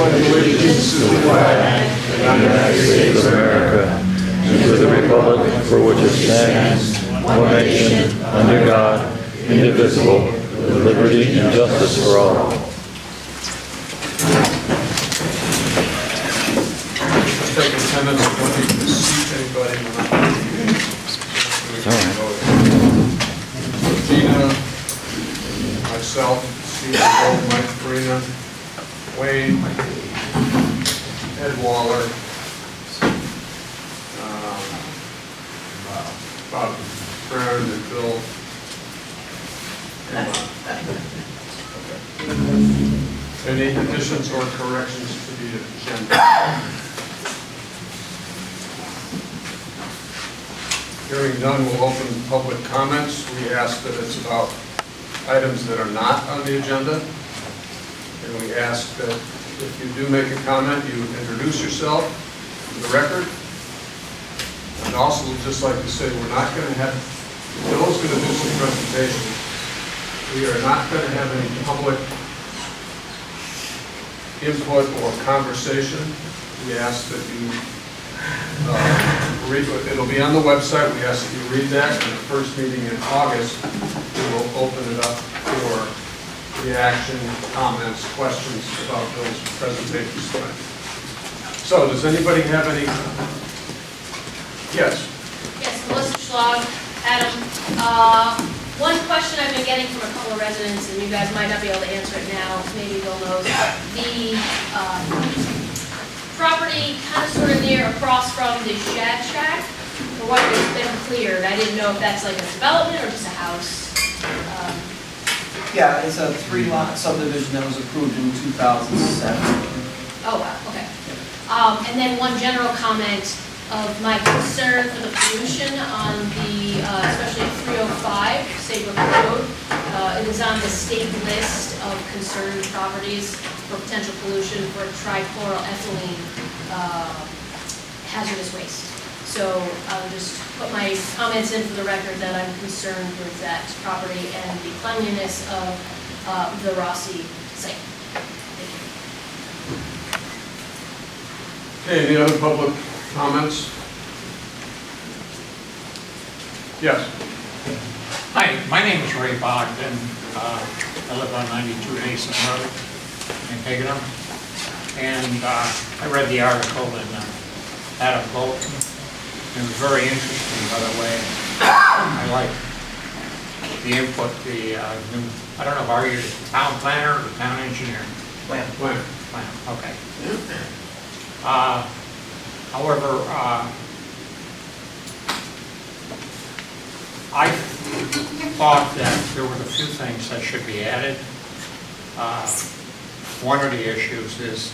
pledge allegiance to the flag of the United States of America and to the republic for which it stands, one nation, under God, indivisible, with liberty and justice for all. Take attendance. I don't need to seat anybody. It's all right. Gina, myself, Steve, Mike Farina, Wayne, Ed Waller, Bob Brown, and Bill. Any additions or corrections to the agenda? Hearing none, we'll open public comments. We ask that it's about items that are not on the agenda. And we ask that if you do make a comment, you introduce yourself for the record. And also, we'd just like to say we're not going to have, Bill's going to do some presentation. We are not going to have any public input or conversation. We ask that you read, it'll be on the website. We ask that you read that. In the first meeting in August, we will open it up for reaction, comments, questions about Bill's presentation tonight. So, does anybody have any? Yes. Yes, Melissa Schlag, Haddam. One question I've been getting from a couple of residents, and you guys might not be able to answer it now, maybe Bill knows. The property kind of sort of near across from the Shad Shack, for what has been cleared. I didn't know if that's like a development or just a house. Yeah, it's a 3-lot subdivision that was approved in 2007. Oh, wow, okay. And then one general comment of my concern for the pollution on the, especially 305 Saybrook Road. It is on the state list of concerned properties for potential pollution for trichloroethylene hazardous waste. So I'll just put my comments in for the record that I'm concerned with that property and the cleanliness of the Rossi site. Thank you. Okay, any other public comments? Yes. Hi, my name is Ray Bogdan. I live on 92 Mason Road in Haddam. And I read the article in Haddam Bulletin. It was very interesting, by the way. I like the input, the new, I don't know, are you the town planner or the town engineer? Plan. Plan. Okay. However, I thought that there were a few things that should be added. One of the issues is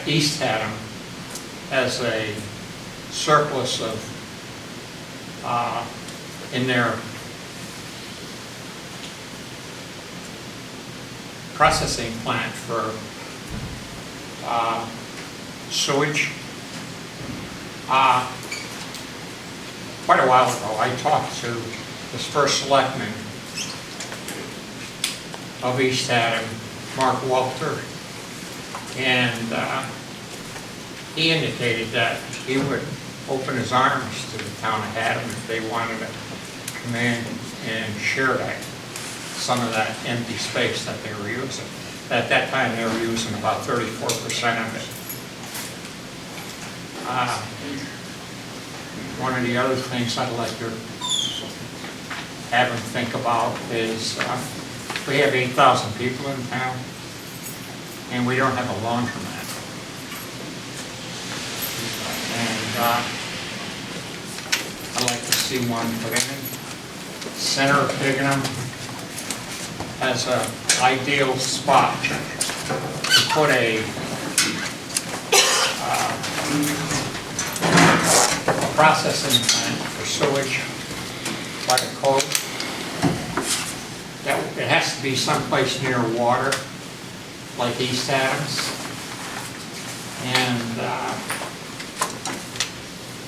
East Haddam has a surplus of in their processing plant for sewage. Quite a while ago, I talked to this first selectman of East Haddam, Mark Walter, and he indicated that he would open his arms to the town of Haddam if they wanted to come in and share that, some of that empty space that they were using. At that time, they were using about 34% of it. One of the other things I'd like to have him think about is we have 8,000 people in town, and we don't have a laundromat. And I'd like to see one put in. Center of Haddam has an ideal spot to put a processing plant for sewage by the code. It has to be someplace near water, like East Haddam's. And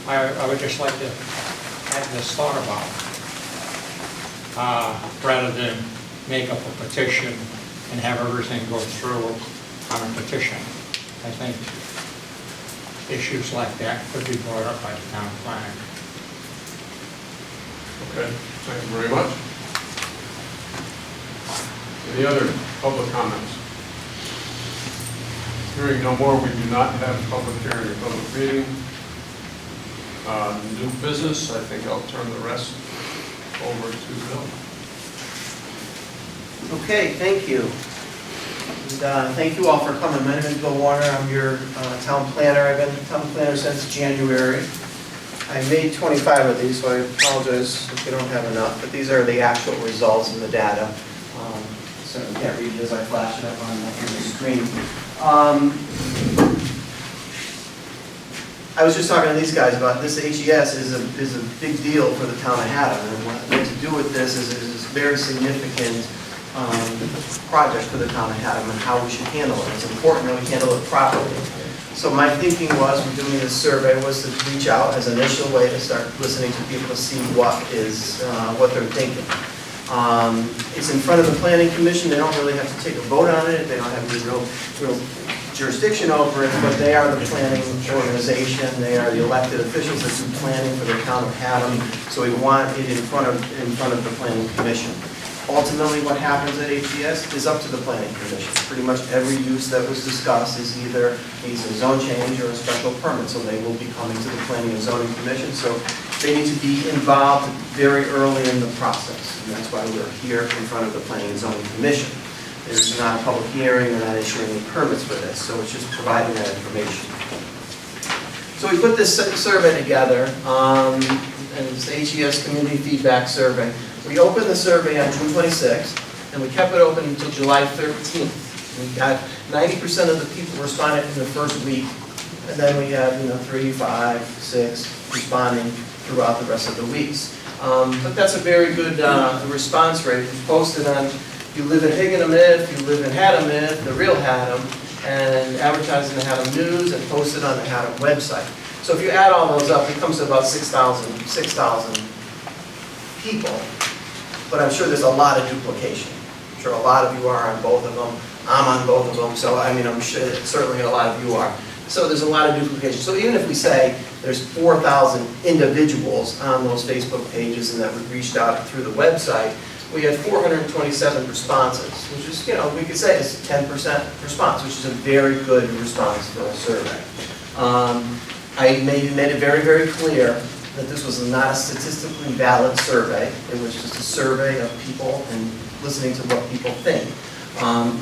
I would just like to have this thought about, rather than make up a petition and have everything go through on a petition. I think issues like that could be brought up by the town planner. Okay, thank you very much. Any other public comments? Hearing no more, we do not have public hearing or public meeting. New business, I think I'll turn the rest over to Bill. Okay, thank you. And thank you all for coming. My name is Bill Warner. I'm your town planner. I've been town planner since January. I made 25 of these, so I apologize if you don't have enough, but these are the actual results and the data. So you can't read it as I flash it up on the screen. I was just talking to these guys about this. HES is a big deal for the town of Haddam, and what to do with this is a very significant project for the town of Haddam and how we should handle it. It's important that we handle it properly. So my thinking was, when doing this survey, was to reach out as an initial way to start listening to people to see what they're thinking. It's in front of the planning commission. They don't really have to take a vote on it. They don't have any real jurisdiction over it, but they are the planning organization. They are the elected officials that do planning for the town of Haddam. So we want it in front of the planning commission. Ultimately, what happens at HES is up to the planning commission. Pretty much every use that was discussed is either needs a zone change or a special permit, so they will be coming to the planning and zoning commission. So they need to be involved very early in the process, and that's why we're here in front of the planning and zoning commission. There's not a public hearing, we're not issuing any permits for this, so it's just providing that information. So we put this survey together, and it's the HES Community Feedback Survey. We opened the survey on June 26th, and we kept it open until July 13th. We got 90% of the people responded in the first week, and then we had 3, 5, 6 responding throughout the rest of the weeks. But that's a very good response rate. It's posted on, if you live in Higgin, if you live in Haddam, the real Haddam, and advertised in the Haddam News and posted on the Haddam website. So if you add all those up, it comes to about 6,000 people. But I'm sure there's a lot of duplication. I'm sure a lot of you are on both of them. I'm on both of them, so I mean, I'm sure certainly a lot of you are. So there's a lot of duplication. So even if we say there's 4,000 individuals on those Facebook pages and that we reached out through the website, we had 427 responses, which is, we could say it's 10% response, which is a very good response for a survey. I made it very, very clear that this was not a statistically valid survey. It was just a survey of people and listening to what people think.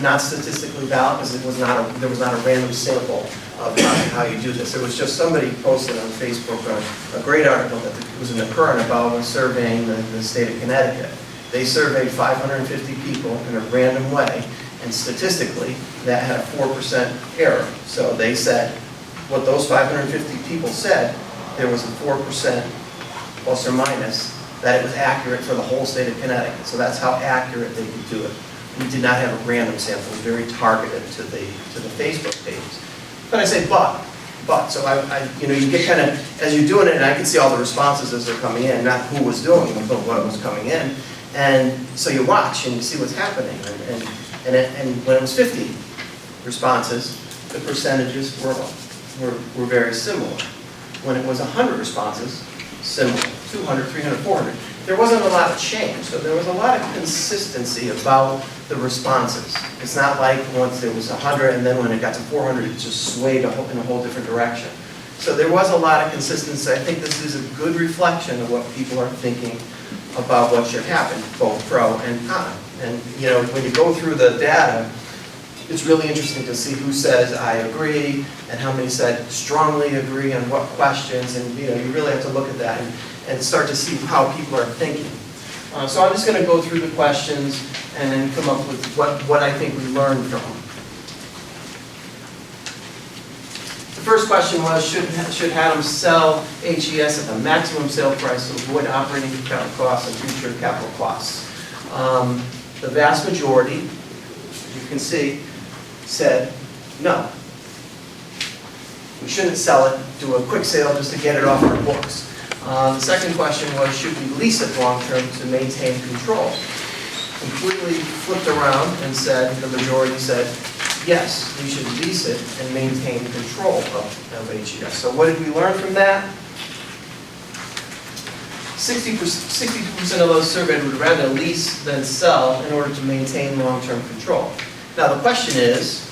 Not statistically valid because there was not a random sample of how you do this. It was just somebody posted on Facebook a great article that was in the Current about surveying the state of Connecticut. They surveyed 550 people in a random way, and statistically that had a 4% error. So they said what those 550 people said, there was a 4% plus or minus, that it was accurate for the whole state of Connecticut. So that's how accurate they could do it. We did not have a random sample. It was very targeted to the Facebook pages. But I say but. So you get kind of, as you're doing it, and I can see all the responses as they're coming in, not who was doing them, but what was coming in. And so you watch and you see what's happening. And when it was 50 responses, the percentages were very similar. When it was 100 responses, similar. 200, 300, 400. There wasn't a lot of change, so there was a lot of consistency about the responses. It's not like once there was 100 and then when it got to 400, it just swayed in a whole different direction. So there was a lot of consistency. I think this is a good reflection of what people are thinking about what should happen, both pro and con. And when you go through the data, it's really interesting to see who says I agree and how many said strongly agree on what questions, and you really have to look at that and start to see how people are thinking. So I'm just going to go through the questions and then come up with what I think we learned from them. The first question was, should Haddam sell HES at the maximum sale price to avoid operating capital costs and future capital costs? The vast majority, you can see, said no. We shouldn't sell it, do a quick sale just to get it off our books. The second question was, should we lease it long-term to maintain control? Completely flipped around and said, the majority said, yes, you should lease it and maintain control of HES. So what did we learn from that? 62% of those surveyed would rather lease than sell in order to maintain long-term control. Now the question is,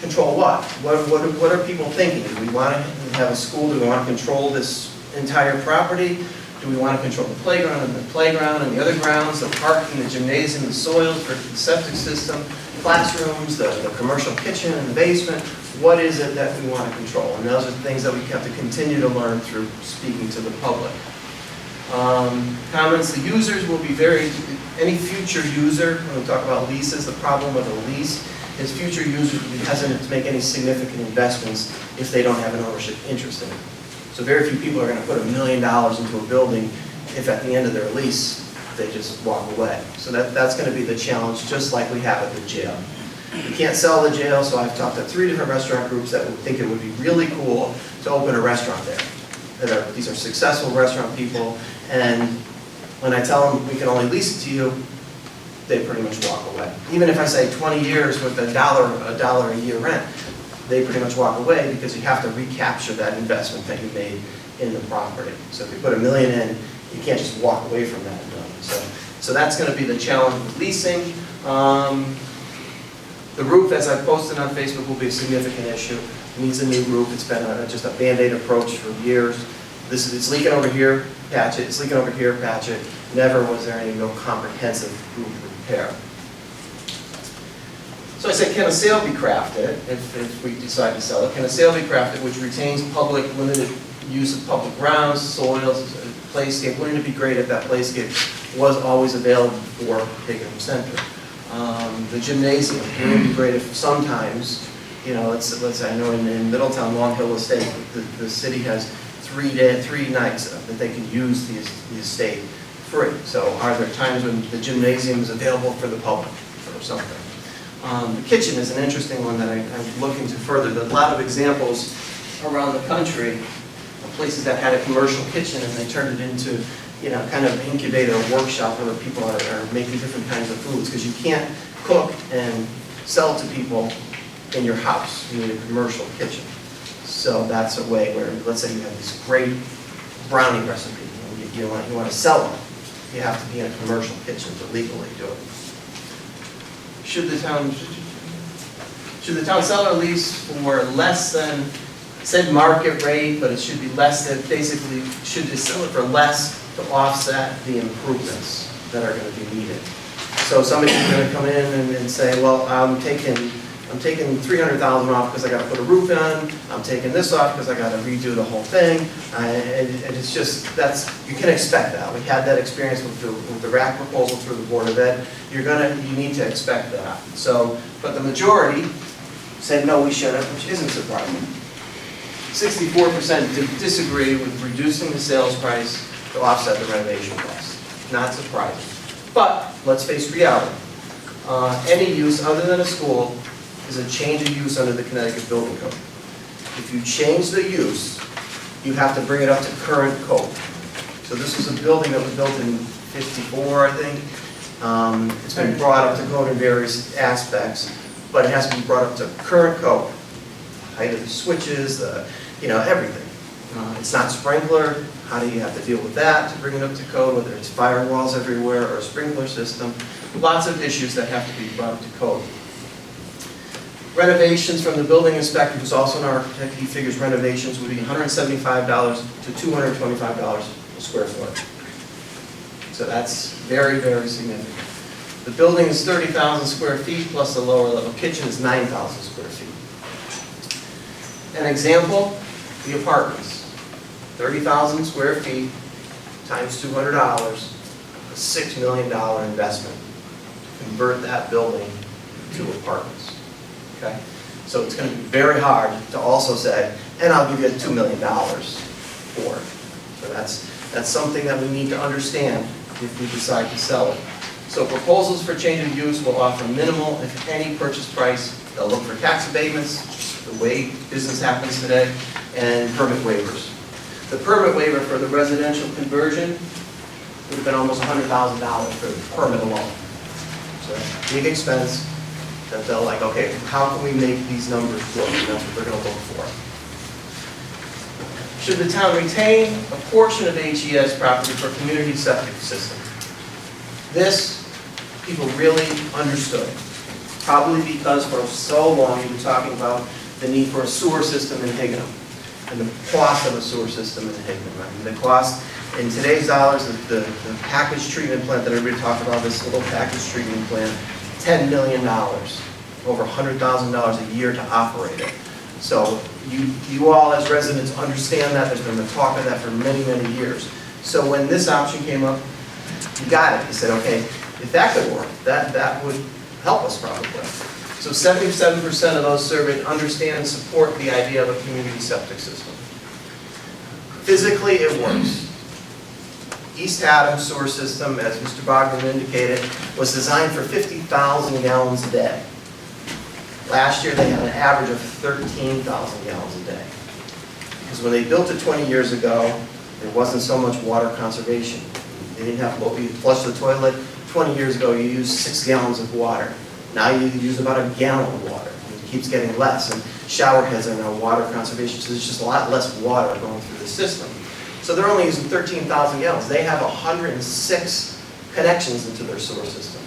control what? What are people thinking? Do we want to have a school? Do we want to control this entire property? Do we want to control the playground and the other grounds, the parking, the gymnasium, the soils, the septic system, classrooms, the commercial kitchen and the basement? What is it that we want to control? And those are things that we have to continue to learn through speaking to the public. Comments, the users will be any future user, when we talk about leases, the problem with a lease is future users will be hesitant to make any significant investments if they don't have an ownership interest in it. So very few people are going to put $1 million into a building if at the end of their lease they just walk away. So that's going to be the challenge, just like we have at the jail. You can't sell the jail, so I've talked to 3 different restaurant groups that would think it would be really cool to open a restaurant there. These are successful restaurant people, and when I tell them we can only lease it to you, they pretty much walk away. Even if I say 20 years with $1 a year rent, they pretty much walk away because you have to recapture that investment that you made in the property. So if you put $1 million in, you can't just walk away from that $1 million. So that's going to be the challenge with leasing. The roof, as I posted on Facebook, will be a significant issue. It needs a new roof. It's been just a Band-Aid approach for years. It's leaking over here, patch it. It's leaking over here, patch it. Never was there any real comprehensive roof repair. So I said, can a sale be crafted if we decide to sell it? Can a sale be crafted which retains limited use of public grounds, soils, playscape? Wouldn't it be great if that playscape was always available for Haddam Center? The gymnasium, wouldn't it be great if sometimes, let's say, I know in Middletown, Long Hill Estate, the city has 3 nights that they can use the estate free. So are there times when the gymnasium is available for the public or something? The kitchen is an interesting one that I'm looking to further. There are a lot of examples around the country of places that had a commercial kitchen and they turned it into, kind of incubator or workshop where people are making different kinds of foods, because you can't cook and sell to people in your house. You need a commercial kitchen. So that's a way where, let's say you have this great brownie recipe and you want to sell them. You have to be in a commercial kitchen to legally do it. Should the town sell or lease for less than, said market rate, but it should be less than, basically, should they sell it for less to offset the improvements that are going to be needed? So somebody's going to come in and say, well, I'm taking $300,000 off because I got to put a roof in. I'm taking this off because I got to redo the whole thing. And it's just, you can expect that. We had that experience with the RAC proposal through the Board of Ed. You need to expect that. So, but the majority said no, we shouldn't, which isn't surprising. 64% disagree with reducing the sales price to offset the renovation cost. Not surprising. But let's face reality. Any use other than a school is a change of use under the Connecticut Building Code. If you change the use, you have to bring it up to current code. So this was a building that was built in '54, I think. It's been brought up to code in various aspects, but it has to be brought up to current code. Height of the switches, everything. It's not sprinkler. How do you have to deal with that to bring it up to code, whether it's firewalls everywhere or a sprinkler system? Lots of issues that have to be brought up to code. Renovations from the building inspector, who's also an architect, he figures renovations would be $175 to $225 a square foot. So that's very, very significant. The building is 30,000 square feet, plus the lower level kitchen is 9,000 square feet. An example, the apartments. 30,000 square feet times $200, a $6 million investment to convert that building to apartments. Okay? So it's going to be very hard to also say, and I'll give you $2 million for it. So that's something that we need to understand if we decide to sell it. So proposals for change of use will offer minimal, if any, purchase price. They'll look for tax abatements, the way business happens today, and permit waivers. The permit waiver for the residential conversion would have been almost $100,000 for the permit alone. So big expense. that they'll like, okay, how can we make these numbers work? And that's what they're going to look for. Should the town retain a portion of HES property for community septic system? This, people really understood. Probably because for so long you've been talking about the need for a sewer system in Higganum and the cost of a sewer system in Higganum. I mean, the cost in today's dollars, the package treatment plant that everybody talked about, this little package treatment plant, $10 million, over $100,000 a year to operate it. So you all as residents understand that. There's been talk of that for many, many years. So when this option came up, you got it. You said, okay, if that could work, that would help us probably. So 77% of those surveyed understand and support the idea of a community septic system. Physically, it works. East Haddam sewer system, as Mr. Bogdan indicated, was designed for 50,000 gallons a day. Last year, they had an average of 13,000 gallons a day. Because when they built it 20 years ago, there wasn't so much water conservation. They didn't have to flush the toilet. 20 years ago, you used 6 gallons of water. Now you use about a gallon of water. It keeps getting less. And shower heads are now water conservation, so there's just a lot less water going through the system. So they're only using 13,000 gallons. They have 106 connections into their sewer system.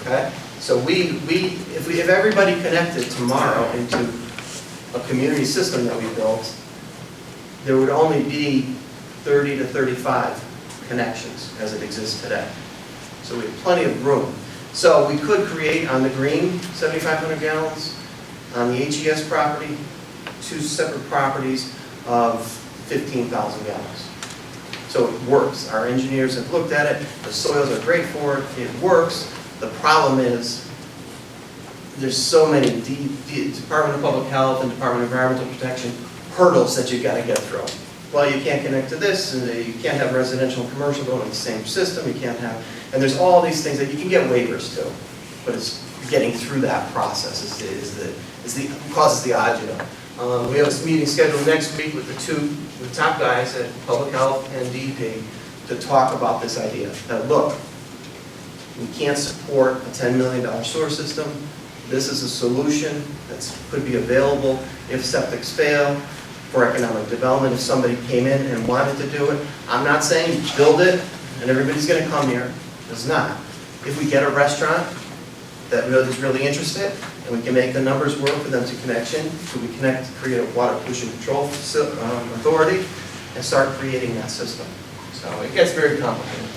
Okay? So if everybody connected tomorrow into a community system that we built, there would only be 30 to 35 connections as it exists today. So we have plenty of room. So we could create on the green 7,500 gallons, on the HES property, 2 separate properties of 15,000 gallons. So it works. Our engineers have looked at it. The soils are great for it. It works. The problem is there's so many Department of Public Health and Department of Environmental Protection hurdles that you've got to get through. Well, you can't connect to this, and you can't have residential and commercial going on the same system. You can't have, and there's all these things that you can get waivers to, but it's getting through that process causes the agita. We have a meeting scheduled next week with the top guys at Public Health and DEP to talk about this idea. That look, we can't support a $10 million sewer system. This is a solution that could be available if septics fail for economic development. If somebody came in and wanted to do it, I'm not saying build it and everybody's going to come here. It's not. If we get a restaurant that is really interested and we can make the numbers work for them to connection, so we create a water pollution control authority and start creating that system. So it gets very complicated.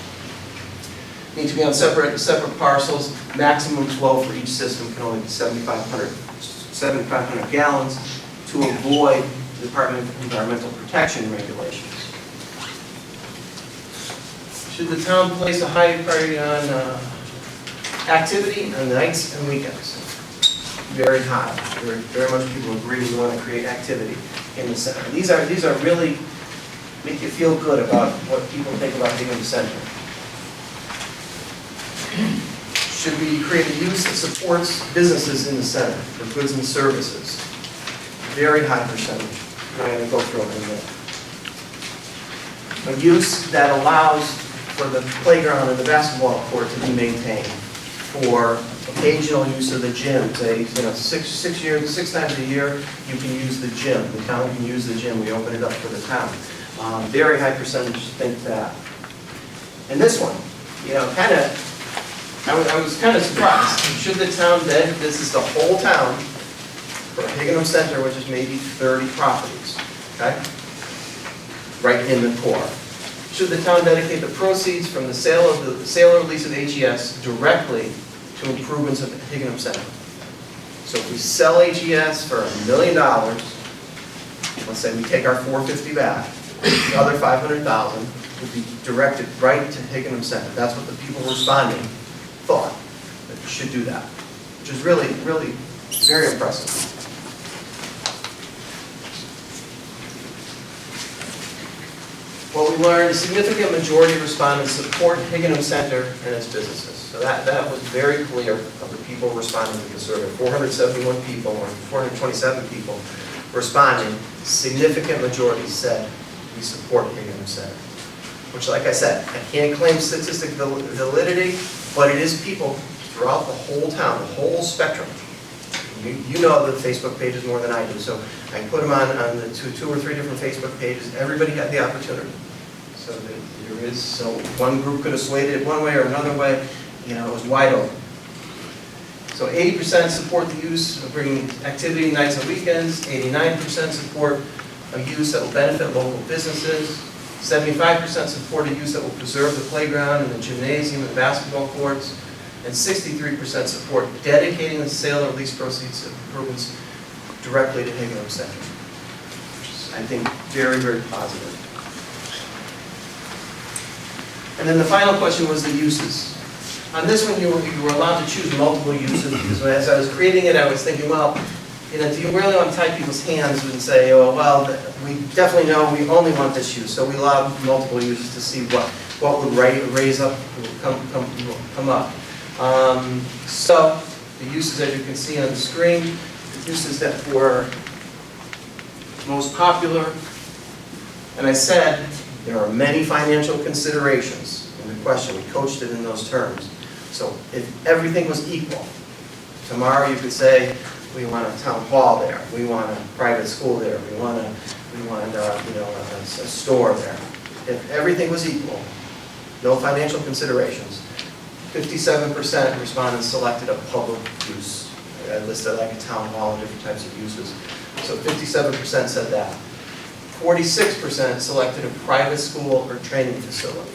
Need to be on separate parcels. Maximum flow for each system can only be 7,500 gallons to avoid Department of Environmental Protection regulations. Should the town place a high priority on activity on nights and weekends? Very high. Very much people agree we want to create activity in the center. These are really make you feel good about what people think about being in the center. Should we create a use that supports businesses in the center for goods and services? Very high percentage. I'm going to go through it in a minute. A use that allows for the playground and the basketball court to be maintained, for occasional use of the gym. Say, 6 times a year, you can use the gym. The town can use the gym. We open it up for the town. Very high percentage think that. And this one, I was kind of surprised. Should the town dedicate, this is the whole town, for Higganum Center, which is maybe 30 properties, okay? Right in the core. Should the town dedicate the proceeds from the sale or lease of HES directly to improvements of Higganum Center? So if we sell HES for $1 million, let's say we take our $450 back, the other $500,000 would be directed right to Higganum Center. That's what the people responding thought, that you should do that, which is really, really very impressive. What we learned, a significant majority of respondents support Higganum Center and its businesses. So that was very clear of the people responding to the survey. 471 people, or 427 people responding, significant majority said we support Higganum Center. Which, like I said, I can't claim statistic validity, but it is people throughout the whole town, the whole spectrum. You know the Facebook pages more than I do, so I put them on the two or three different Facebook pages. Everybody had the opportunity. So there is, so one group could have swayed it one way or another way, you know, it was wide open. So 80% support the use of bringing activity nights and weekends, 89% support a use that will benefit local businesses, 75% support a use that will preserve the playground and the gymnasium and basketball courts, and 63% support dedicating the sale or lease proceeds of improvements directly to Haddam Center, which is, I think, very, very positive. And then the final question was the uses. On this one, you were allowed to choose multiple uses, because as I was creating it, I was thinking, well, you know, do you really want to tie people's hands and say, oh, well, we definitely know we only want this use, so we allowed multiple uses to see what would raise up, come up. So the uses, as you can see on the screen, the uses that were most popular, and I said there are many financial considerations in the question. We coached it in those terms. So if everything was equal, tomorrow you could say, we want a town hall there, we want a private school there, we want you know, a store there. If everything was equal, no financial considerations, 57% respondents selected a public use. I listed like a town hall and different types of uses. So 57% said that. 46% selected a private school or training facility.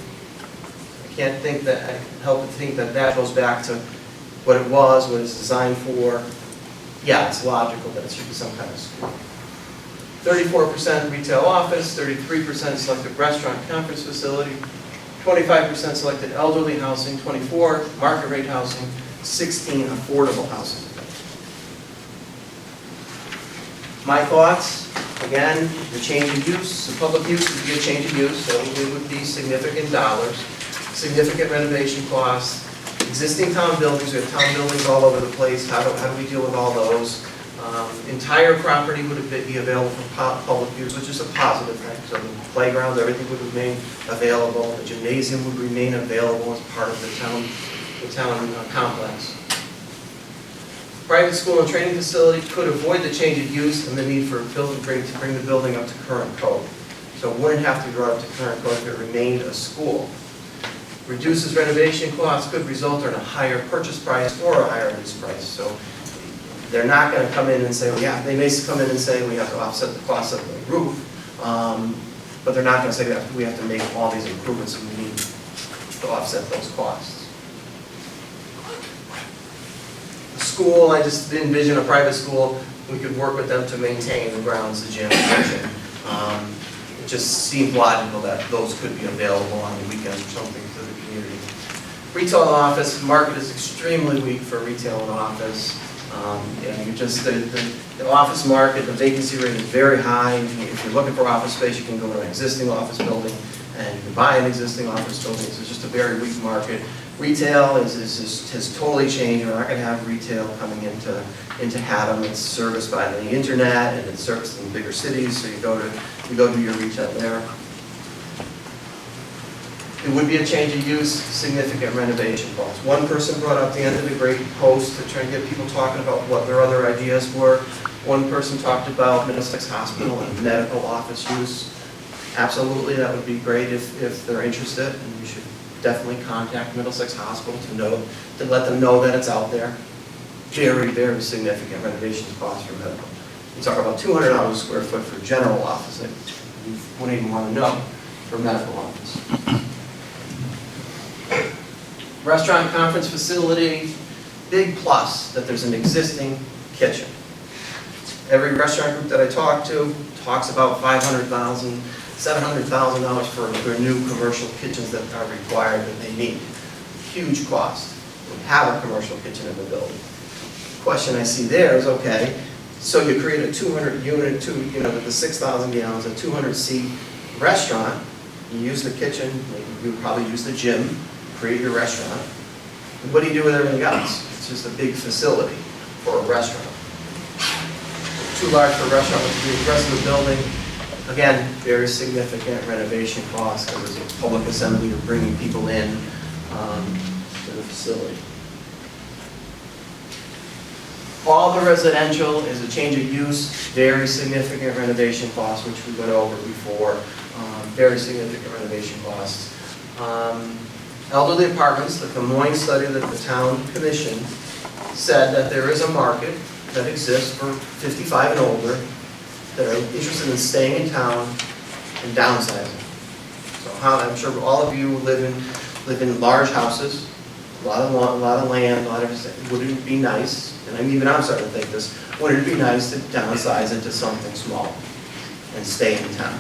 I can't think that, I can help but think that that goes back to what it was, what it's designed for. Yeah, it's logical that it should be some kind of school. 34% retail office, 33% selected restaurant conference facility, 25% selected elderly housing, 24% market rate housing, 16% affordable housing. My thoughts, again, the change of use, the public use would be a change of use, so it would be significant dollars, significant renovation costs, existing town buildings, we have town buildings all over the place, how do we deal with all those? Entire property would be available for public use, which is a positive thing. So the playgrounds, everything would remain available. The gymnasium would remain available as part of the town complex. Private school and training facility could avoid the change of use and the need for to bring the building up to current code. So it wouldn't have to be brought up to current code if it remained a school. Reduces renovation costs, could result in a higher purchase price or a higher lease price. So they're not going to come in and say, well, yeah, they may come in and say we have to offset the cost of the roof, but they're not going to say that we have to make all these improvements and we need to offset those costs. The school, I just envision a private school, we could work with them to maintain the grounds, the gym, the kitchen. It just seemed logical that those could be available on the weekends or something to the community. Retail and office, the market is extremely weak for retail and office. The office market, the vacancy rate is very high. If you're looking for office space, you can go to an existing office building and you can buy an existing office building. So it's just a very weak market. Retail has totally changed. We're not going to have retail coming into Haddam. It's serviced by the internet and it's serviced in bigger cities. So you go to your retail there. It would be a change of use, significant renovation costs. One person brought up the end of the great post to try and get people talking about what their other ideas were. One person talked about Middlesex Hospital and medical office use. Absolutely, that would be great if they're interested, and you should definitely contact Middlesex Hospital to let them know that it's out there. Very, very significant renovation costs for medical. You talk about $200 a square foot for general office, and you wouldn't even want to know for medical office. Restaurant conference facility, big plus that there's an existing kitchen. Every restaurant group that I talk to talks about $500,000, $700,000 for their new commercial kitchens that are required that they need. Huge cost. We have a commercial kitchen in the building. The question I see there is, okay, so you create a 200-unit, with the 6,000 gallons, a 200-seat restaurant. You use the kitchen, you probably use the gym, create your restaurant. And what do you do with everything else? It's just a big facility for a restaurant. Too large for a restaurant, but to do the rest of the building, again, very significant renovation costs. There was a public assembly of bringing people in to the facility. all the residential is a change of use, very significant renovation costs, which we went over before, very significant renovation costs. Elderly apartments, the Camoin study that the town commissioned said that there is a market that exists for 55 and older that are interested in staying in town and downsizing. So I'm sure all of you live in large houses, a lot of land, wouldn't it be nice, and I'm starting to think this, wouldn't it be nice to downsize into something small and stay in town?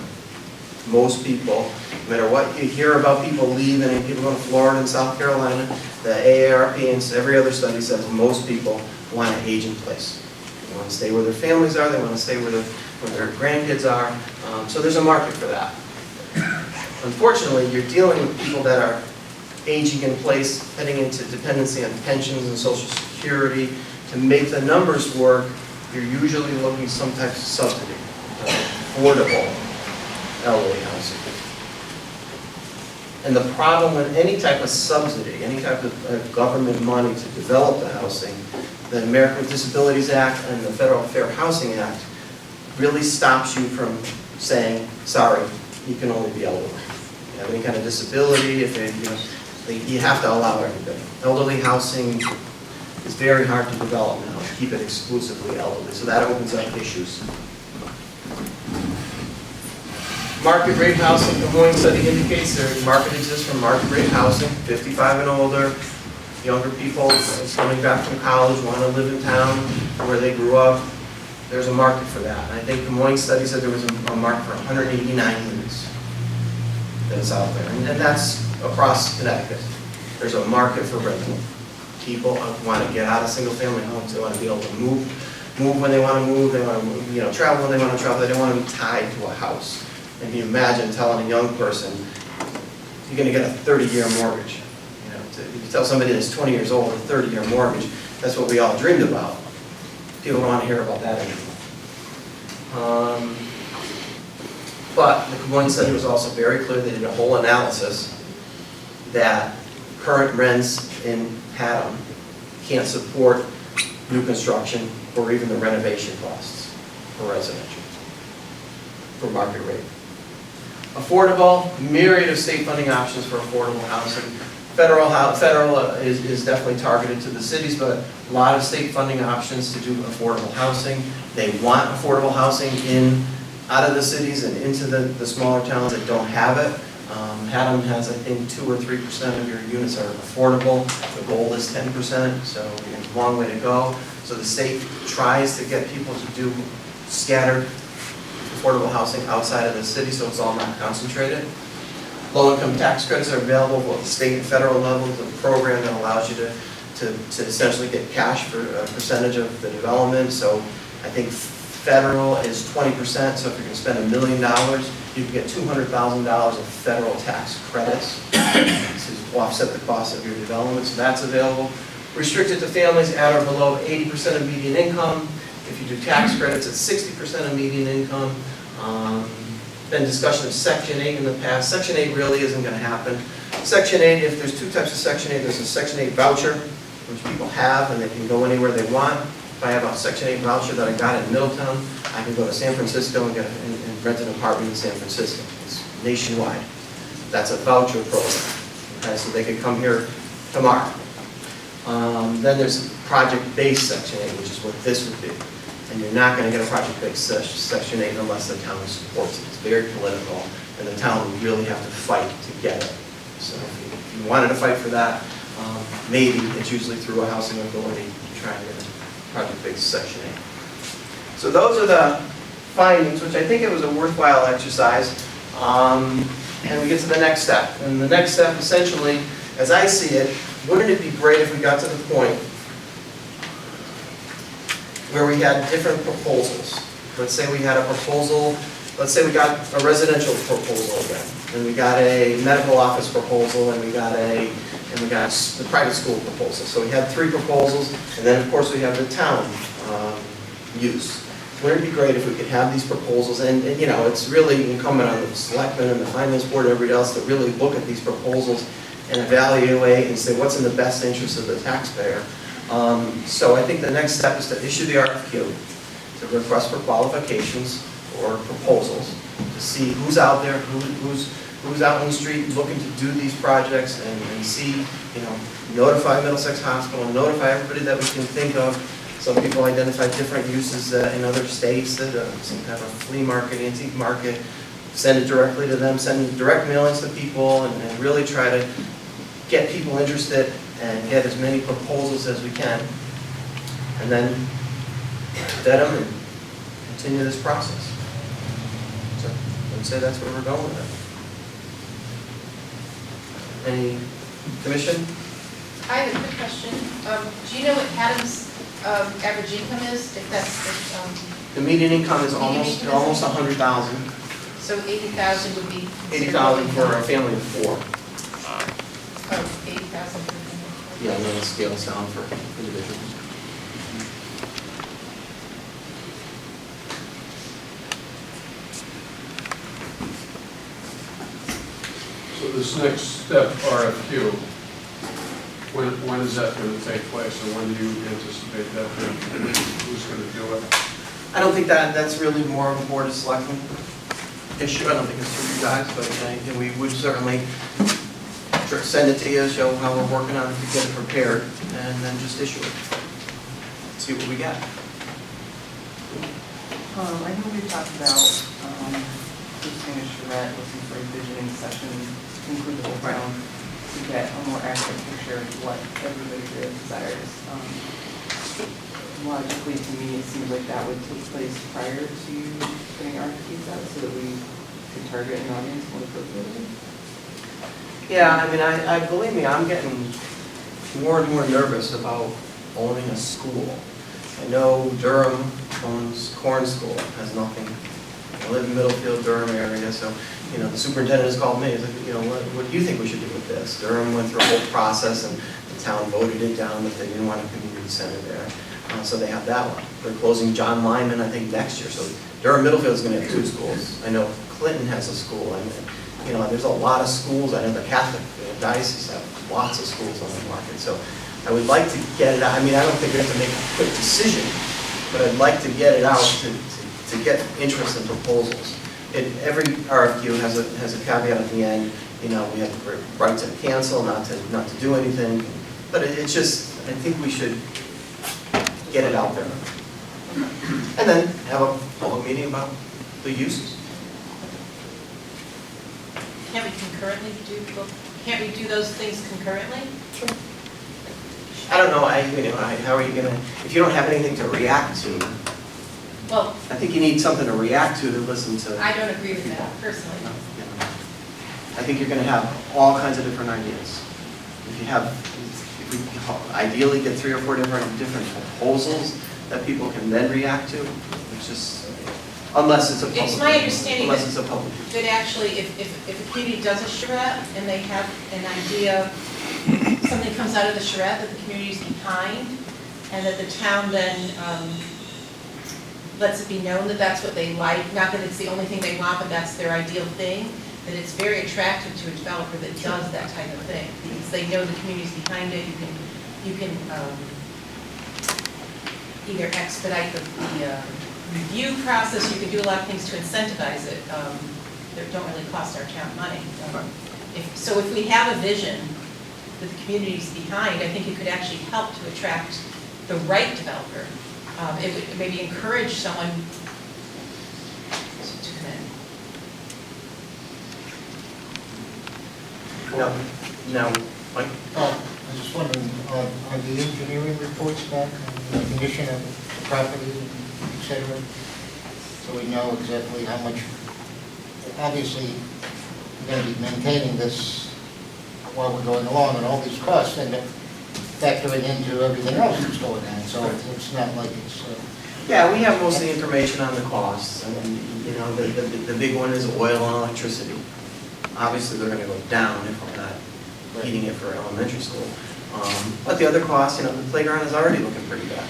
Most people, no matter what you hear about people leaving and people going to Florida and South Carolina, the AARP and every other study says most people want to age in place. They want to stay where their families are, they want to stay where their grandkids are, so there's a market for that. Unfortunately, you're dealing with people that are aging in place, heading into dependency on pensions and Social Security. To make the numbers work, you're usually looking at some type of subsidy, affordable elderly housing. And the problem with any type of subsidy, any type of government money to develop the housing, the American with Disabilities Act and the Federal Fair Housing Act really stops you from saying, sorry, you can only be elderly. If you have any kind of disability, you have to allow everybody. Elderly housing is very hard to develop now, keep it exclusively elderly, so that opens up issues. Market rate housing, the Moyne study indicates there market exists for market rate housing, 55 and older, younger people coming back from college, want to live in town where they grew up. There's a market for that. And I think the Moyne study said there was a market for 189 units that's out there. And that's across Connecticut. There's a market for rental. People want to get out of single-family homes. They want to be able to move when they want to move. They want to travel when they want to travel. They don't want to be tied to a house. And you imagine telling a young person, you're going to get a 30-year mortgage. If you tell somebody that's 20 years old a 30-year mortgage, that's what we all dreamed about. People don't want to hear about that anymore. But the Camoin study was also very clear. They did a whole analysis that current rents in Haddam can't support new construction or even the renovation costs for residential, for market rate. Affordable, myriad of state funding options for affordable housing. Federal is definitely targeted to the cities, but a lot of state funding options to do affordable housing. They want affordable housing out of the cities and into the smaller towns that don't have it. Haddam has, I think, 2 or 3% of your units are affordable. The goal is 10%, so it's a long way to go. So the state tries to get people to do scattered affordable housing outside of the city, so it's all not concentrated. Low-income tax credits are available at the state and federal levels. A program that allows you to essentially get cash for a percentage of the development. So I think federal is 20%, so if you're going to spend $1 million, you can get $200,000 of federal tax credits to offset the cost of your development, so that's available. Restricted to families at or below 80% of median income. If you do tax credits at 60% of median income. Been discussion of Section 8 in the past. Section 8 really isn't going to happen. Section 8, if there's two types of Section 8, there's a Section 8 voucher, which people have, and they can go anywhere they want. If I have a Section 8 voucher that I got in Middletown, I can go to San Francisco and rent an apartment in San Francisco. It's nationwide. That's a voucher program. Okay, so they could come here tomorrow. Then there's project-based Section 8, which is what this would be. And you're not going to get a project-based Section 8 unless the town supports it. It's very political, and the town would really have to fight to get it. So if you wanted to fight for that, maybe it's usually through a housing authority to try and get a project-based Section 8. So those are the findings, which I think it was a worthwhile exercise. And we get to the next step. And the next step, essentially, as I see it, wouldn't it be great if we got to the point where we had different proposals? Let's say we had a proposal, let's say we got a residential proposal again, and we got a medical office proposal, and we got the private school proposal. So we had 3 proposals, and then of course we have the town use. Wouldn't it be great if we could have these proposals, and it's really incumbent on the selectmen and the finance board and everybody else to really look at these proposals and evaluate and say what's in the best interest of the taxpayer. So I think the next step is to issue the RFQ, to request for qualifications or proposals, to see who's out there, who's out on the street looking to do these projects, and see, notify Middlesex Hospital, notify everybody that we can think of. Some people identify different uses in other states, that some kind of flea market, antique market, send it directly to them, send direct mailings to people, and really try to get people interested and get as many proposals as we can. And then vet them and continue this process. So I would say that's where we're going with it. Any commission? I have a quick question. Do you know what Haddam's average income is? If that's The median income is Median almost income is- 100,000. so 80,000 would be. 80,000 for a family of 4. Oh, 80,000 for the. Yeah, and then the scales down for individuals. So this next step, RFQ, when is that going to take place, and when do you anticipate that, who's going to do it? I don't think that's really more of a Board of Selectmen issue. I don't think it's for you guys, but we would certainly send it to you, show how we're working on it to get it prepared, and then just issue it. See what we get. I know we talked about hosting a charrette, looking for a visioning session, include the whole town, to get a more accurate picture of what everybody really desires. Logically, to me, it seems like that would take place prior to putting RFPs out, so that we could target an audience more appropriately. Yeah, I mean, I believe me, I'm getting more and more nervous about owning a school. I know Durham owns Corn School, has nothing. I live in Middlefield, Durham area, so, the superintendent has called me, he's like, what do you think we should do with this? Durham went through a whole process, and the town voted it down, that they didn't want a community center there. So they have that one. They're closing John Lyman, I think, next year, so Durham Middlefield is going to have 2 schools. I know Clinton has a school, and there's a lot of schools. I know the Catholic diocese have lots of schools on the market, so I would like to get it out. I mean, I don't think we have to make a quick decision, but I'd like to get it out to get interest in proposals. Every RFQ has a caveat at the end. We have the right to cancel, not to do anything. But it's just, I think we should get it out there, and then have a public meeting about the uses. Can't we do those things concurrently? Sure. I don't know. How are you gonna? If you don't have anything to react to, Well, I think you need something to react to listen to. I don't agree with that personally. I think you're going to have all kinds of different ideas. If we ideally get 3 or 4 different proposals that people can then react to, it's just, unless it's a public. It's my understanding Unless it's a public. that actually, if a community does a charrette and they have an idea, something comes out of the charrette that the community's behind, and that the town then lets it be known that that's what they like, not that it's the only thing they want, but that's their ideal thing, that it's very attractive to a developer that does that type of thing, because they know the community's behind it. You can either expedite the review process, you can do a lot of things to incentivize it that don't really cost our town money. So if we have a vision that the community's behind, I think it could actually help to attract the right developer. It would maybe encourage someone to come in. No, Mike? I was just wondering, are the engineering reports back on the condition of the property, et cetera? So we know exactly how much, obviously, we're going to be maintaining this while we're going along, and all these costs end up factoring into everything else that's going on, so it's not like it's... Yeah, we have most of the information on the costs, and the big one is oil and electricity. Obviously, they're going to go down if we're not heating it for elementary school. But the other costs, the playground is already looking pretty bad.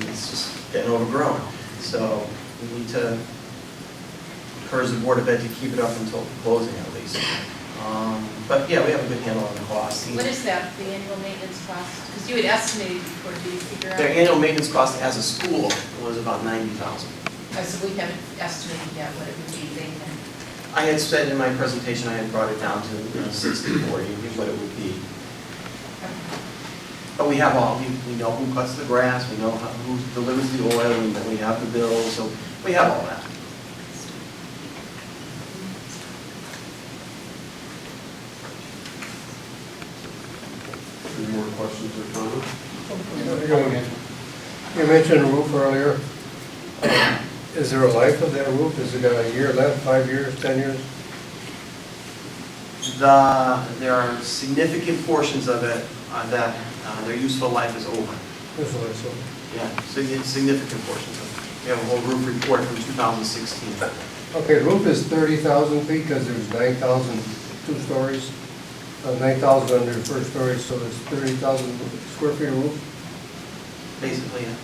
It's just getting overgrown. So we need to encourage the Board of Ed to keep it up until closing at least. But yeah, we have a good handle on the cost. What is that, the annual maintenance cost? Because you had estimated before, did you figure out? Their annual maintenance cost as a school was about $90,000. So we haven't estimated yet what it would be, they can. I had said in my presentation, I had brought it down to 60/40, what it would be. But we have all, we know who cuts the grass, we know who delivers the oil, and then we have the bills, so we have all that. Any more questions or comments? You mentioned roof earlier. Is there a life of that roof? Is it got a year left, 5 years, 10 years? There are significant portions of it that their useful life is over. That's what I saw. Yeah, significant portions of it. We have a whole roof report from 2016. Okay, the roof is 30,000 feet because there's 9,000 two stories, 9,000 under the first story, so there's 30,000 square feet of roof. Basically, yeah.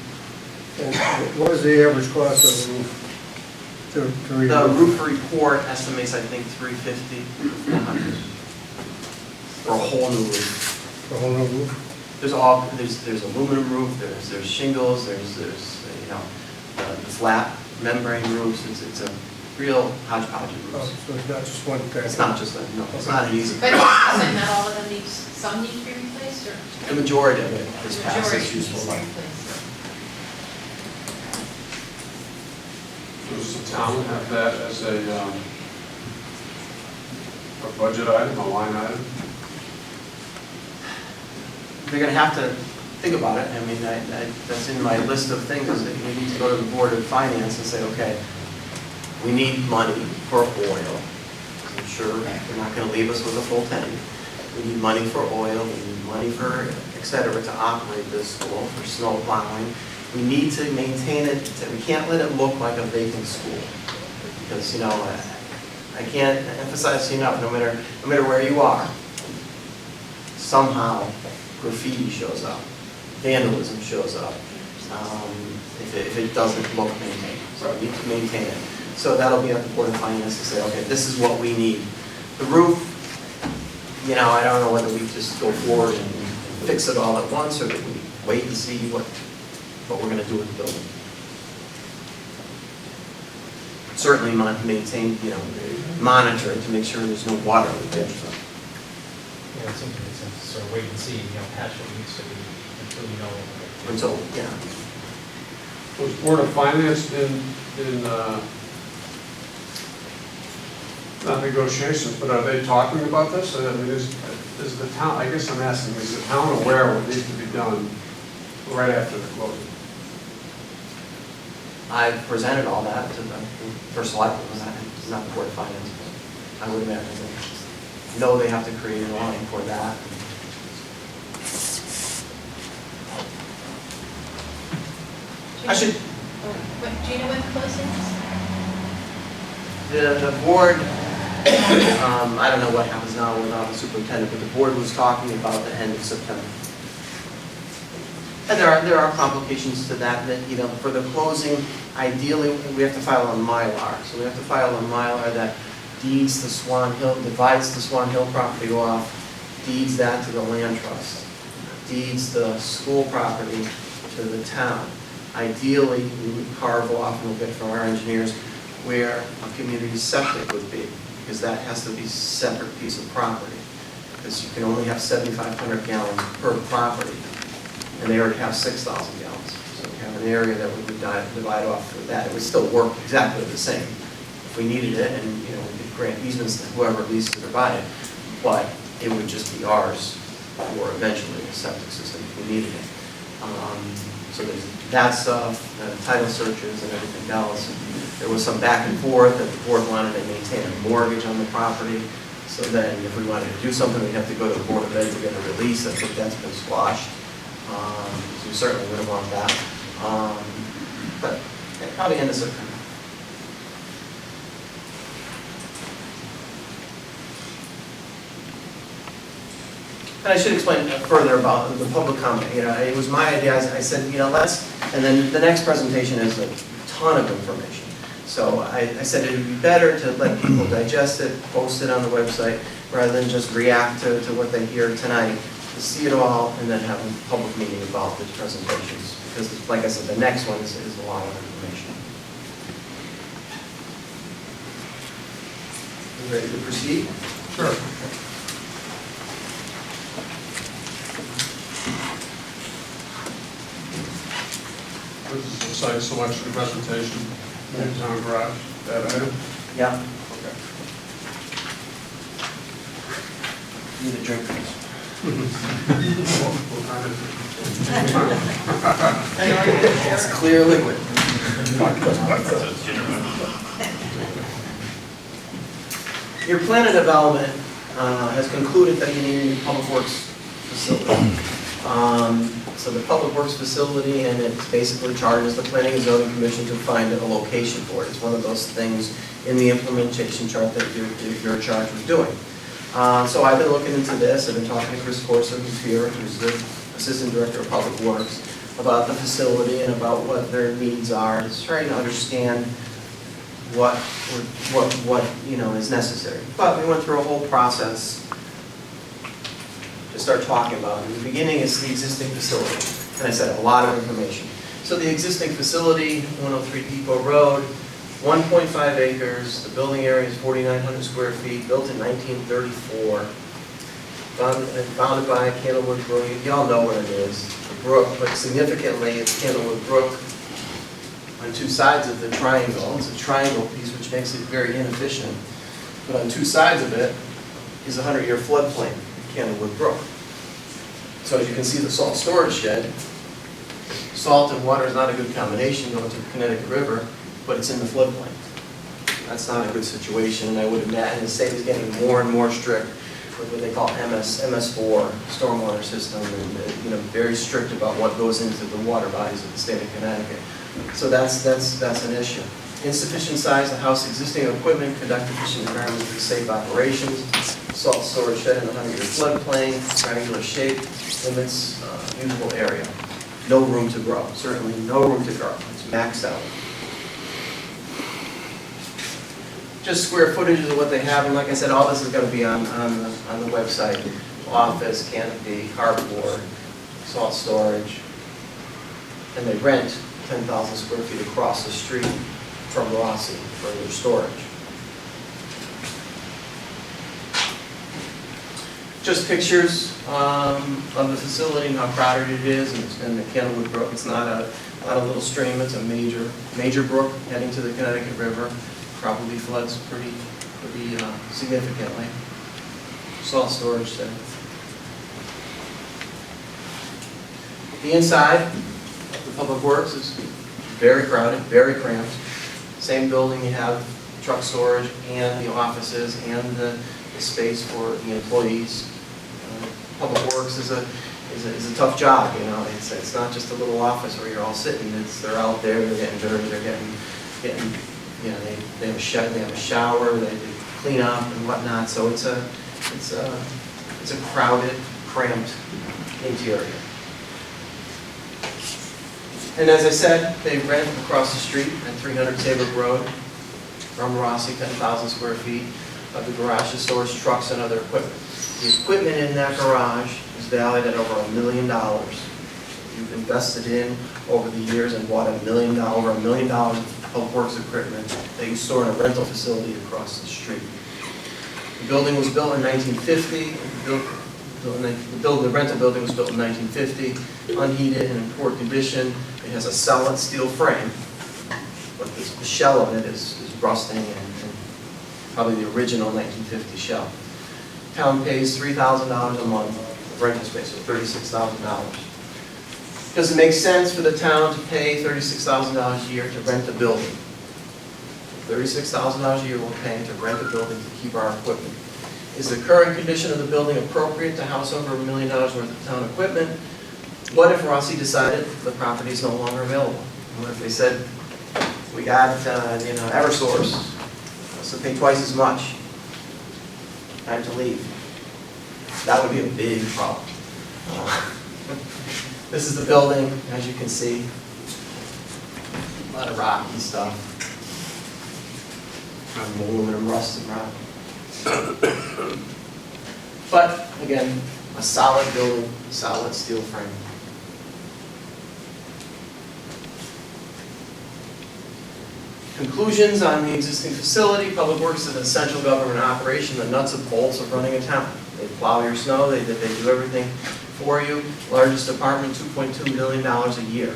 And what is the average cost of the roof? To The re-roof? roof report estimates, I think, $350, $400 for a whole new roof. The whole new roof? There's aluminum roof, there's shingles, there's the flat membrane roofs. It's a real hodgepodge of Oh, roofs. so it's not just one kind? It's not just it's not an easy. But not all of them need, some need to be replaced, or? The majority of it is The past majority its needs useful to be life. replaced. Does the town have that as a budget item, a line item? They're gonna have to think about it. I mean, that's in my list of things, is that we need to go to the Board of Finance and say, okay, we need money for oil. I'm sure they're not gonna leave us with a full tank. We need money for oil, we need money for, et cetera, to operate this school, for snow plowing. We need to maintain it, we can't let it look like a vacant school. Because, I can't emphasize enough, no matter where you are, somehow graffiti shows up, vandalism shows up, if it doesn't look maintained. So we need to maintain it. So that'll be at the Board of Finance to say, okay, this is what we need. The roof, I don't know whether we just go forward and fix it all at once, or that we wait and see what we're going to do with the building. Certainly maintain, monitor it to make sure there's no water leakage. Yeah, it seems to make sense to sort of wait and see, patch what needs to be until you know. Until, yeah. Was Board of Finance in not negotiations, but are they talking about this? I mean, is the town, I guess I'm asking, is the town aware of what needs to be done right after the closing? I've presented all that to the first selectmen, not the Board of Finance. I would imagine they know they have to create a line for that. I should, But do you know when the closing is? the board, I don't know what happens now without the superintendent, but the board was talking about the end of September. And there are complications to that, for the closing, ideally, we have to file a Mylar. So we have to file a Mylar that deeds the Swan Hill, divides the Swan Hill property off, deeds that to the land trust, deeds the school property to the town. Ideally, we would carve off, and we'll get from our engineers, where a community septic would be, because that has to be a separate piece of property. Because you can only have 7,500 gallons per property, and they already have 6,000 gallons. So we have an area that we would divide off for that. It would still work exactly the same if we needed it, and we could grant easements to whoever leases it or buy it, but it would just be ours for eventually a septic system if we needed it. So there's that stuff, the title searches and everything else. There was some back and forth that the board wanted to maintain a mortgage on the property. So then if we wanted to do something, we'd have to go to the Board of Ed to get a release. I think that's been squashed. So we certainly wouldn't want that. But probably end of September. And I should explain further about the public comment. It was my idea. I said, let's, and then the next presentation is a ton of information. So I said it would be better to let people digest it, post it on the website, rather than just react to what they hear tonight, to see it all and then have a public meeting about the presentations. Because, like I said, the next one is a lot of information. You ready to proceed? Sure. This is the site selection presentation, Newtown Garage, that item? Yeah. Okay. Need a drink, please. What kind of- It's clear liquid. Your plan of development has concluded that you need a new public works facility. So the public works facility, and it basically charges the Planning and Zoning Commission to find a location for it. It's one of those things in the implementation chart that you're charged with doing. So I've been looking into this. I've been talking to Chris Corso, who's here, who's the Assistant Director of Public Works, about the facility and about what their needs are. It's trying to understand what is necessary. But we went through a whole process to start talking about it. In the beginning, it's the existing facility. And I said a lot of information. So the existing facility, 103 Depot Road, 1.5 acres, the building area is 4,900 square feet, built in 1934, founded by Candlewood Brook. Y'all know what it is, the brook, but significantly it's Candlewood Brook on two sides of the triangle. It's a triangle piece, which makes it very inefficient. But on two sides of it is a 100-year floodplain, Candlewood Brook. So as you can see, the salt storage shed, salt and water is not a good combination going to the Connecticut River, but it's in the floodplain. That's not a good situation, and I would imagine the state is getting more and more strict with what they call MS4 stormwater system, and very strict about what goes into the water bodies of the state of Connecticut. So that's an issue. Insufficient size, the house existing equipment, conduct efficient environmentally safe operations, salt storage shed in the 100-year floodplain, triangular shape, limits usable area. No room to grow, certainly no room to grow. It's maxed out. Just square footage of what they have, and like I said, all this is going to be on the website. Office, canopy, carport, salt storage, and they rent 10,000 square feet across the street from Rossi for their storage. Just pictures of the facility and how crowded it is, and the Candlewood Brook. It's not a little stream; it's a major brook heading to the Connecticut River. Probably floods pretty significantly. Salt storage then. The inside of the Public Works is very crowded, very cramped. Same building, you have truck storage and the offices and the space for the employees. Public Works is a tough job, It's not just a little office where you're all sitting. They're out there, they're getting dirty, they're getting they have a shed, they have a shower, they clean up and whatnot. So it's a crowded, cramped interior. And as I said, they rent across the street at 300 Saybrook Road from Rossi, 10,000 square feet of the garage to stores, trucks, and other equipment. The equipment in that garage is valued at over $1 million. You've invested in over the years and bought over $1 million of Public Works equipment that you store in a rental facility across the street. The building was built in 1950. The rental building was built in 1950, unheated and in poor condition. It has a solid steel frame, but the shell of it is rusting and probably the original 1950 shell. Town pays $3,000 a month of rental space, so $36,000. Does it make sense for the town to pay $36,000 a year to rent a building? $36,000 a year we're paying to rent a building to keep our equipment. Is the current condition of the building appropriate to house over $1 million worth of town equipment? What if Rossi decided the property is no longer available? What if they said, we got Eversource, so pay twice as much. Time to leave. That would be a big problem. This is the building, as you can see. A lot of rocky stuff. Aluminum, rust, and rock. But again, a solid building, solid steel frame. Conclusions on the existing facility. Public Works is an essential government operation, the nuts and bolts of running a town. They plow your snow, they do everything for you. Largest department, $2.2 million a year.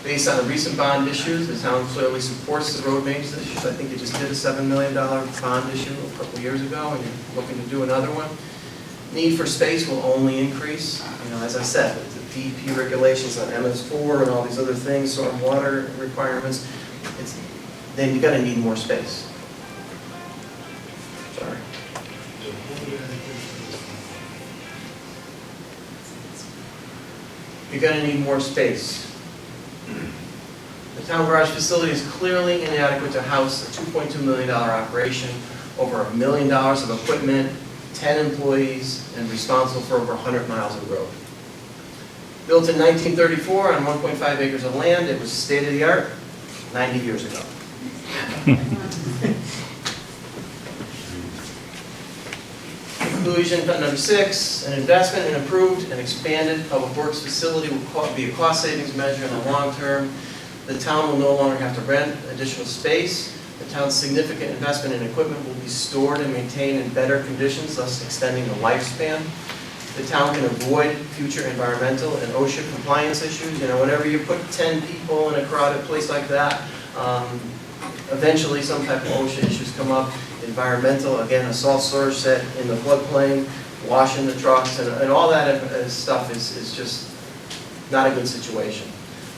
Based on the recent bond issues, the town clearly supports the road maintenance issues. I think you just did a $7 million bond issue a couple years ago, and you're looking to do another one. Need for space will only increase. You know, as I said, the DEP regulations on MS4 and all these other things, stormwater requirements, then you're going to need more space. Sorry. You're going to need more space. The town garage facility is clearly inadequate to house a $2.2 million operation, over $1 million of equipment, 10 employees, and responsible for over 100 miles of road. Built in 1934 on 1.5 acres of land, it was state-of-the-art 90 years ago. Conclusion, number 6, an investment in improved and expanded public works facility will be a cost savings measure in the long term. The town will no longer have to rent additional space. The town's significant investment in equipment will be stored and maintained in better conditions, thus extending the lifespan. The town can avoid future environmental and OSHA compliance issues. You know, whenever you put 10 people in a crowded place like that, eventually some type of OSHA issues come up. Environmental, again, a salt storage set in the floodplain, washing the trucks, and all that stuff is just not a good situation.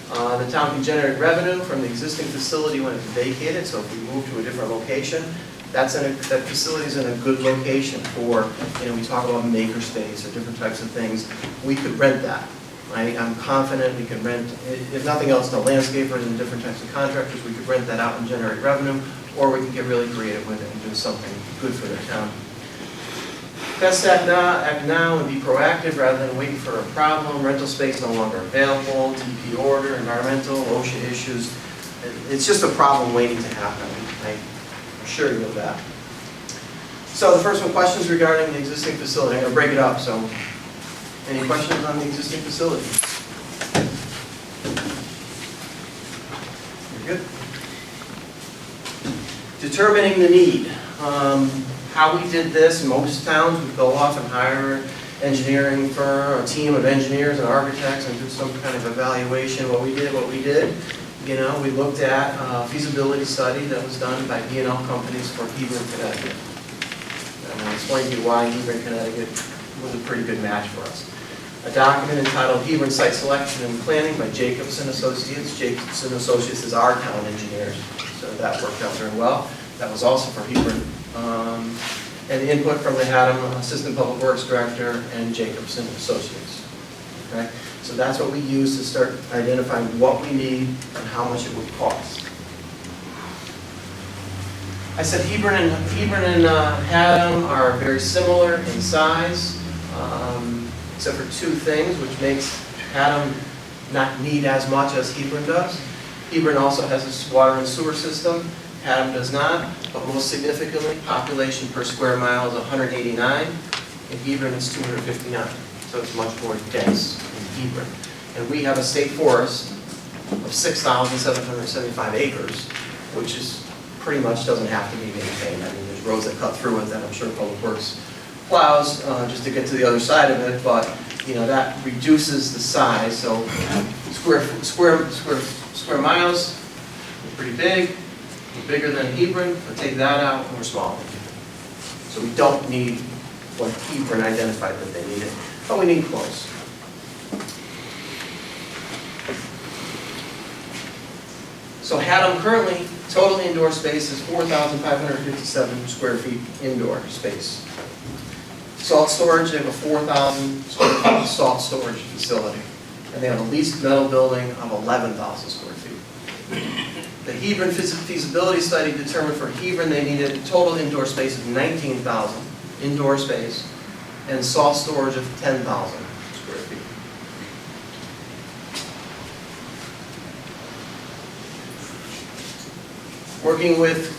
The town can generate revenue from the existing facility when it's vacated, so if we move to a different location, that facility is in a good location for, you know, we talk about maker space or different types of things. We could rent that. Right? I'm confident we can rent, if nothing else, to landscapers and different types of contractors, we could rent that out and generate revenue, or we can get really creative with it and do something good for the town. Best act now and be proactive rather than waiting for a problem. Rental space no longer available, DP order, environmental, OSHA issues. It's just a problem waiting to happen. I assure you of that. So the first one, questions regarding the existing facility. I'm going to break it up. So, any questions on the existing facility? You're good? Determining the need. How we did this, most towns would go off and hire an engineering firm, a team of engineers and architects and do some kind of evaluation. What we did, you know, we looked at a feasibility study that was done by B&L companies for Hebron, Connecticut. And I'll explain to you why Hebron, Connecticut was a pretty good match for us. A document entitled Hebron Site Selection and Planning by Jacobson Associates. Jacobson Associates is our town engineers, so that worked out very well. That was also for Hebron. And the input from the Haddam Assistant Public Works Director and Jacobson Associates. Okay? So that's what we use to start identifying what we need and how much it would cost. I said Hebron and Haddam are very similar in size, except for two things, which makes Haddam not need as much as Hebron does. Hebron also has a water and sewer system. Haddam does not, but most significantly, population per square mile is 189. In Hebron, it's 259, so it's much more dense in Hebron. And we have a state forest of 6,775 acres, which is pretty much doesn't have to be maintained. I mean, there's roads that cut through it that I'm sure Public Works plows just to get to the other side of it, but you know that reduces the size. So square miles are pretty big. We're bigger than Hebron, but take that out and we're smaller than Hebron. So we don't need what Hebron identified that they needed, but we need close. So Haddam currently, total indoor space is 4,557 square feet indoor space. Salt storage, they have a 4,000 square foot salt storage facility. And they have a leased metal building of 11,000 square feet. The Hebron feasibility study determined for Hebron they needed a total indoor space of 19,000 indoor space and salt storage of 10,000 square feet. Working with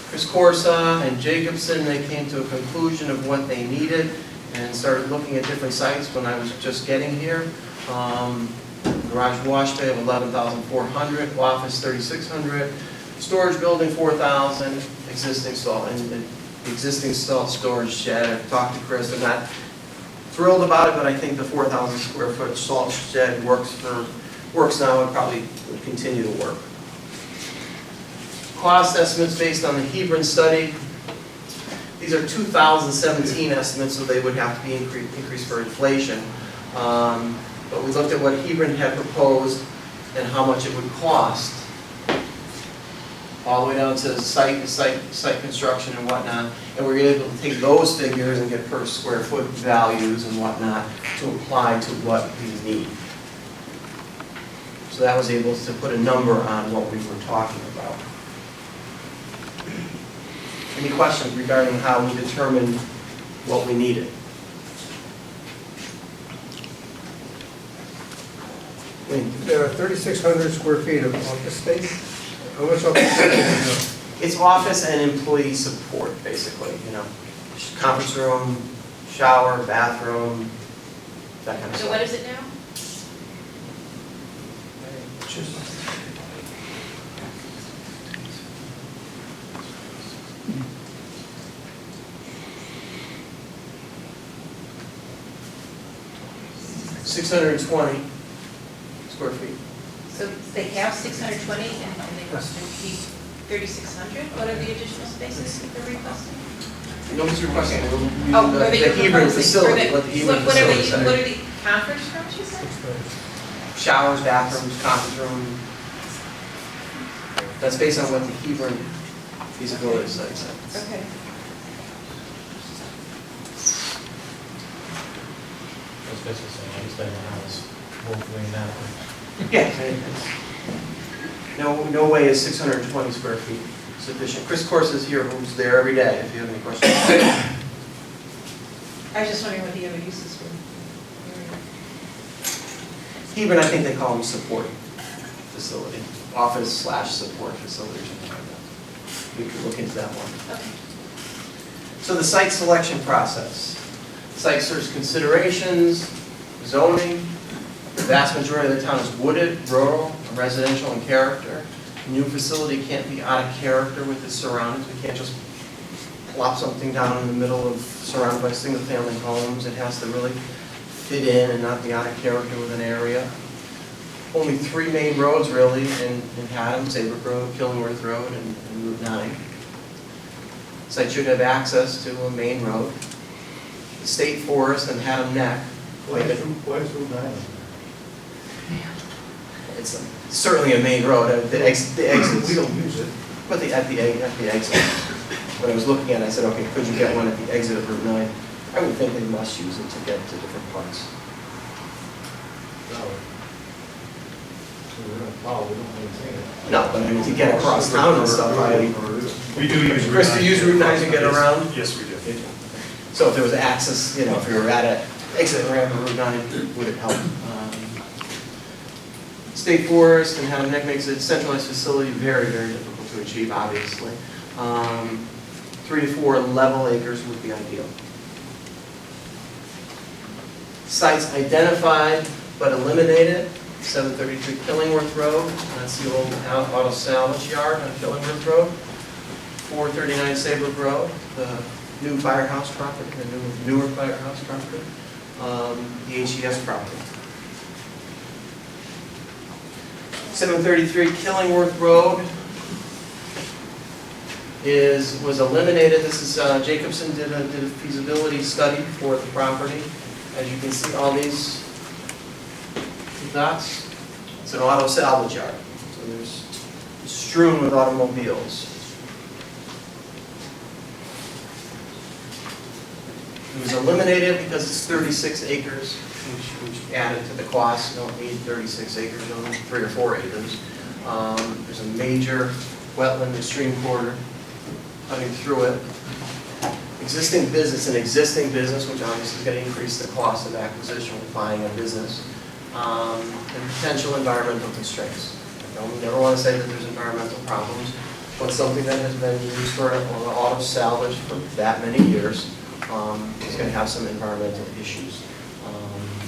Chris Corsa and Jacobson, they came to a conclusion of what they needed and started looking at different sites when I was just getting here. Garage wash bay of 11,400, office 3,600, storage building 4,000, existing stall, and existing stall storage shed. I've talked to Chris, they're not thrilled about it, but I think the 4,000 square foot salt shed works now and probably will continue to work. Cost estimates based on the Hebron study. These are 2017 estimates, so they would have to be increased for inflation. But we looked at what Hebron had proposed and how much it would cost, all the way down to site construction and whatnot. And we're able to take those figures and get per square foot values and whatnot to apply to what we need. So that was able to put a number on what we were talking about. Any questions regarding how we determined what we needed? There are 3,600 square feet of office space. How much office space do you have? It's office and employee support, basically, you know. Conference room, shower, bathroom, that kind of So stuff. what is it now? Just- 620 square feet. So they have 620 and they requested 3,600? What are the additional spaces that they're requesting? Nobody's requesting Oh, the are they Hebron proposing? facility, Or what the Hebron what are facility the, said. what are the conference rooms you said? Showers, bathrooms, conference room. That's based on what the Hebron feasibility study said. Okay. I was basically saying, I was spending hours doing that. Yeah. No way is 620 square feet sufficient. Chris Corsa is here, who's there every day, if you have any questions. I was just wondering what the other uses were. Hebron, I think they call them support facility, office/support facility or something like that. We could look into that one. Okay. So the site selection process. Site search considerations, zoning. The vast majority of the town is wooded, rural, residential in character. New facility can't be out of character with its surroundings. We can't just plop something down in the middle of, surrounded by single-family homes. It has to really fit in and not be out of character with an area. Only 3 main roads really in Haddam, Saybrook Road, Killingworth Road, and Route 9. Site should have access to a main road. The State Forest and Haddam Neck. Why is Route 9? It's certainly a main road, the exits. We don't use it. But at the exit. When I was looking at it, I said, okay, could you get one at the exit of Route 9? I would think they must use it to get to different parts. No. We're gonna plow, we don't maintain it. No, but I mean, to get across town and stuff, We do use Route 9. Chris, do you use Route 9 to get around? Yes, we do. So if there was access, you know, if you were at an exit ramp of Route 9, would it help? State Forest and Haddam Neck makes a centralized facility very, very difficult to achieve, obviously. 3 to 4 level acres would be ideal. Sites identified but eliminated, 733 Killingworth Road, that's the old auto salvage yard on Killingworth Road. 439 Saybrook Road, the new firehouse property, the newer firehouse property, the HES property. 733 Killingworth Road was eliminated. This is, Jacobson did a feasibility study for the property. As you can see, all these dots, it's an auto salvage yard. So there's strewn with automobiles. It was eliminated because it's 36 acres, which added to the cost. You don't need 36 acres, you only need 3 or 4 acres. There's a major wetland and stream corridor cutting through it. Existing business, which obviously is going to increase the cost of acquisition with buying a business, and potential environmental constraints. We never want to say that there's environmental problems, but something that has been used for auto salvage for that many years is going to have some environmental issues.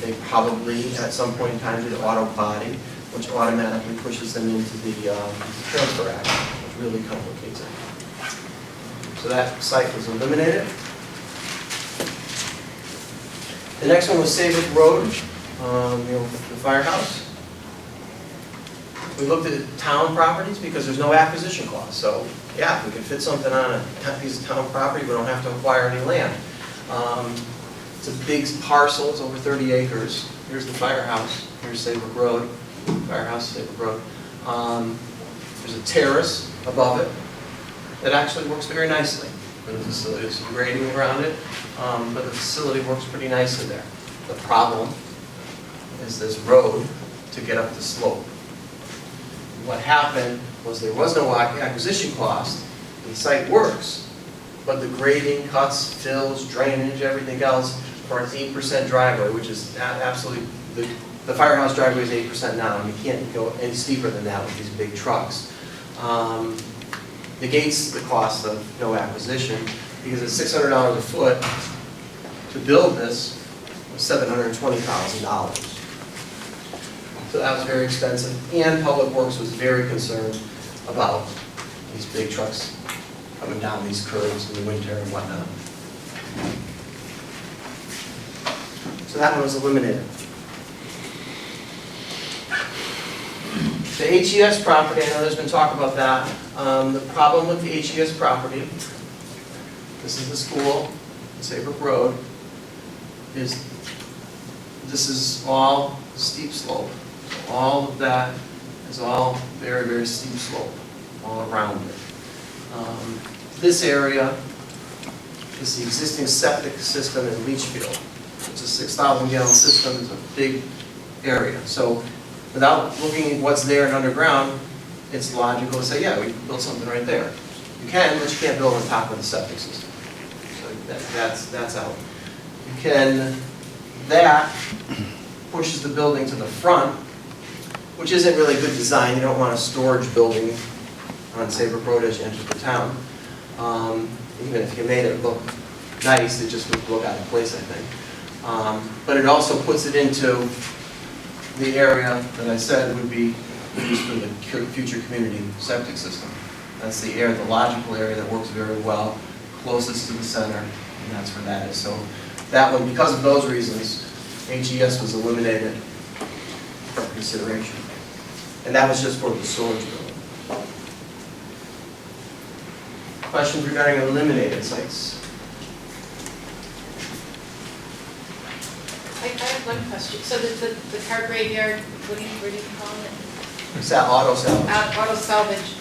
They probably, at some point in time, did auto body, which automatically pushes them into the Transfer Act, which really complicates it. So that site was eliminated. The next one was Saybrook Road, the firehouse. We looked at town properties because there's no acquisition cost. So yeah, if we can fit something on a piece of town property, we don't have to acquire any land. It's a big parcel, it's over 30 acres. Here's the firehouse, here's Saybrook Road, firehouse, Saybrook Road. There's a terrace above it that actually works very nicely for the facility. There's some grading around it, but the facility works pretty nicely there. The problem is this road to get up the slope. What happened was there was no acquisition cost, the site works, but the grading, cuts, fills, drainage, everything else for an 8% driveway, which is absolutely, the firehouse driveway is 8% now, and you can't go any steeper than that with these big trucks. Negates the cost of no acquisition, because it's $600 a foot to build this was $720,000. So that was very expensive, and Public Works was very concerned about these big trucks coming down these curves in the winter and whatnot. So that one was eliminated. The HES property, I know there's been talk about that. The problem with the HES property, this is the school, Saybrook Road, is this is all steep slope. So all of that is all very, very steep slope all around it. This area is the existing septic system in Leachfield. It's a 6,000 gallon system, it's a big area. So without looking at what's there and underground, it's logical to say, yeah, we can build something right there. You can, but you can't build on top of the septic system. So that's out. You can, that pushes the building to the front, which isn't really good design. You don't want a storage building on Saybrook Road as you enter the town. Even if you made it look nice, it just would look out of place, I think. But it also puts it into the area that I said would be used for the future community septic system. That's the area, the logical area that works very well, closest to the center, and that's where that is. So that one, because of those reasons, HES was eliminated for consideration. And that was just for the storage building. Questions regarding eliminated sites? I have one question. So the car graveyard, what do you call it? Is that auto salvage? Auto salvage.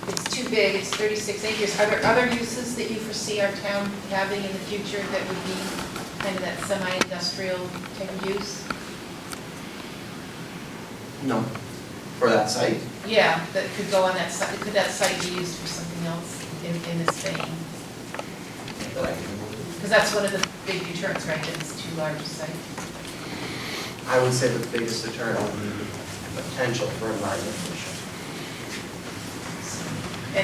It's too big, it's 36 acres. Are there other uses that you foresee our town having in the future that would be kind of that semi-industrial type of use? No. For that site? Yeah, that could go on that site. Could that site be used for something else in this vein? Because that's one of the big deterrents, right? That it's too large a site. I would say the biggest deterrent would be the potential for environmental issues.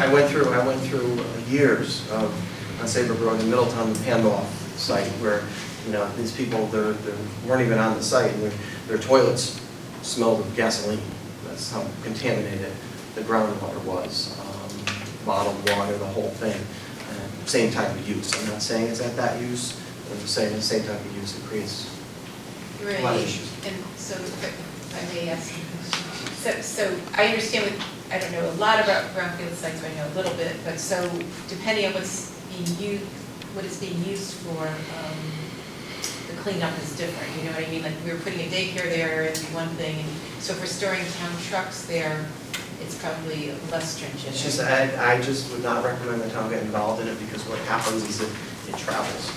I went through years of, on Saybrook Road in Middletown, the handoff site where, these people, they weren't even on the site, and their toilets smelled of gasoline. That's how contaminated the groundwater was. Bottled water, the whole thing. Same type of use. I'm not saying it's at that use, but I'm just saying the same type of use that creates a lot of issues. And so, if I may ask, so I understand I don't know a lot about brownfield sites, but I know a little bit, but so depending on what it's being used for, the cleanup is different, you know what I mean? Like, we were putting a daycare there, it'd be one thing, and so if we're storing town trucks there, it's probably less stringent. It's just, I just would not recommend the town get involved in it, because what happens is it travels.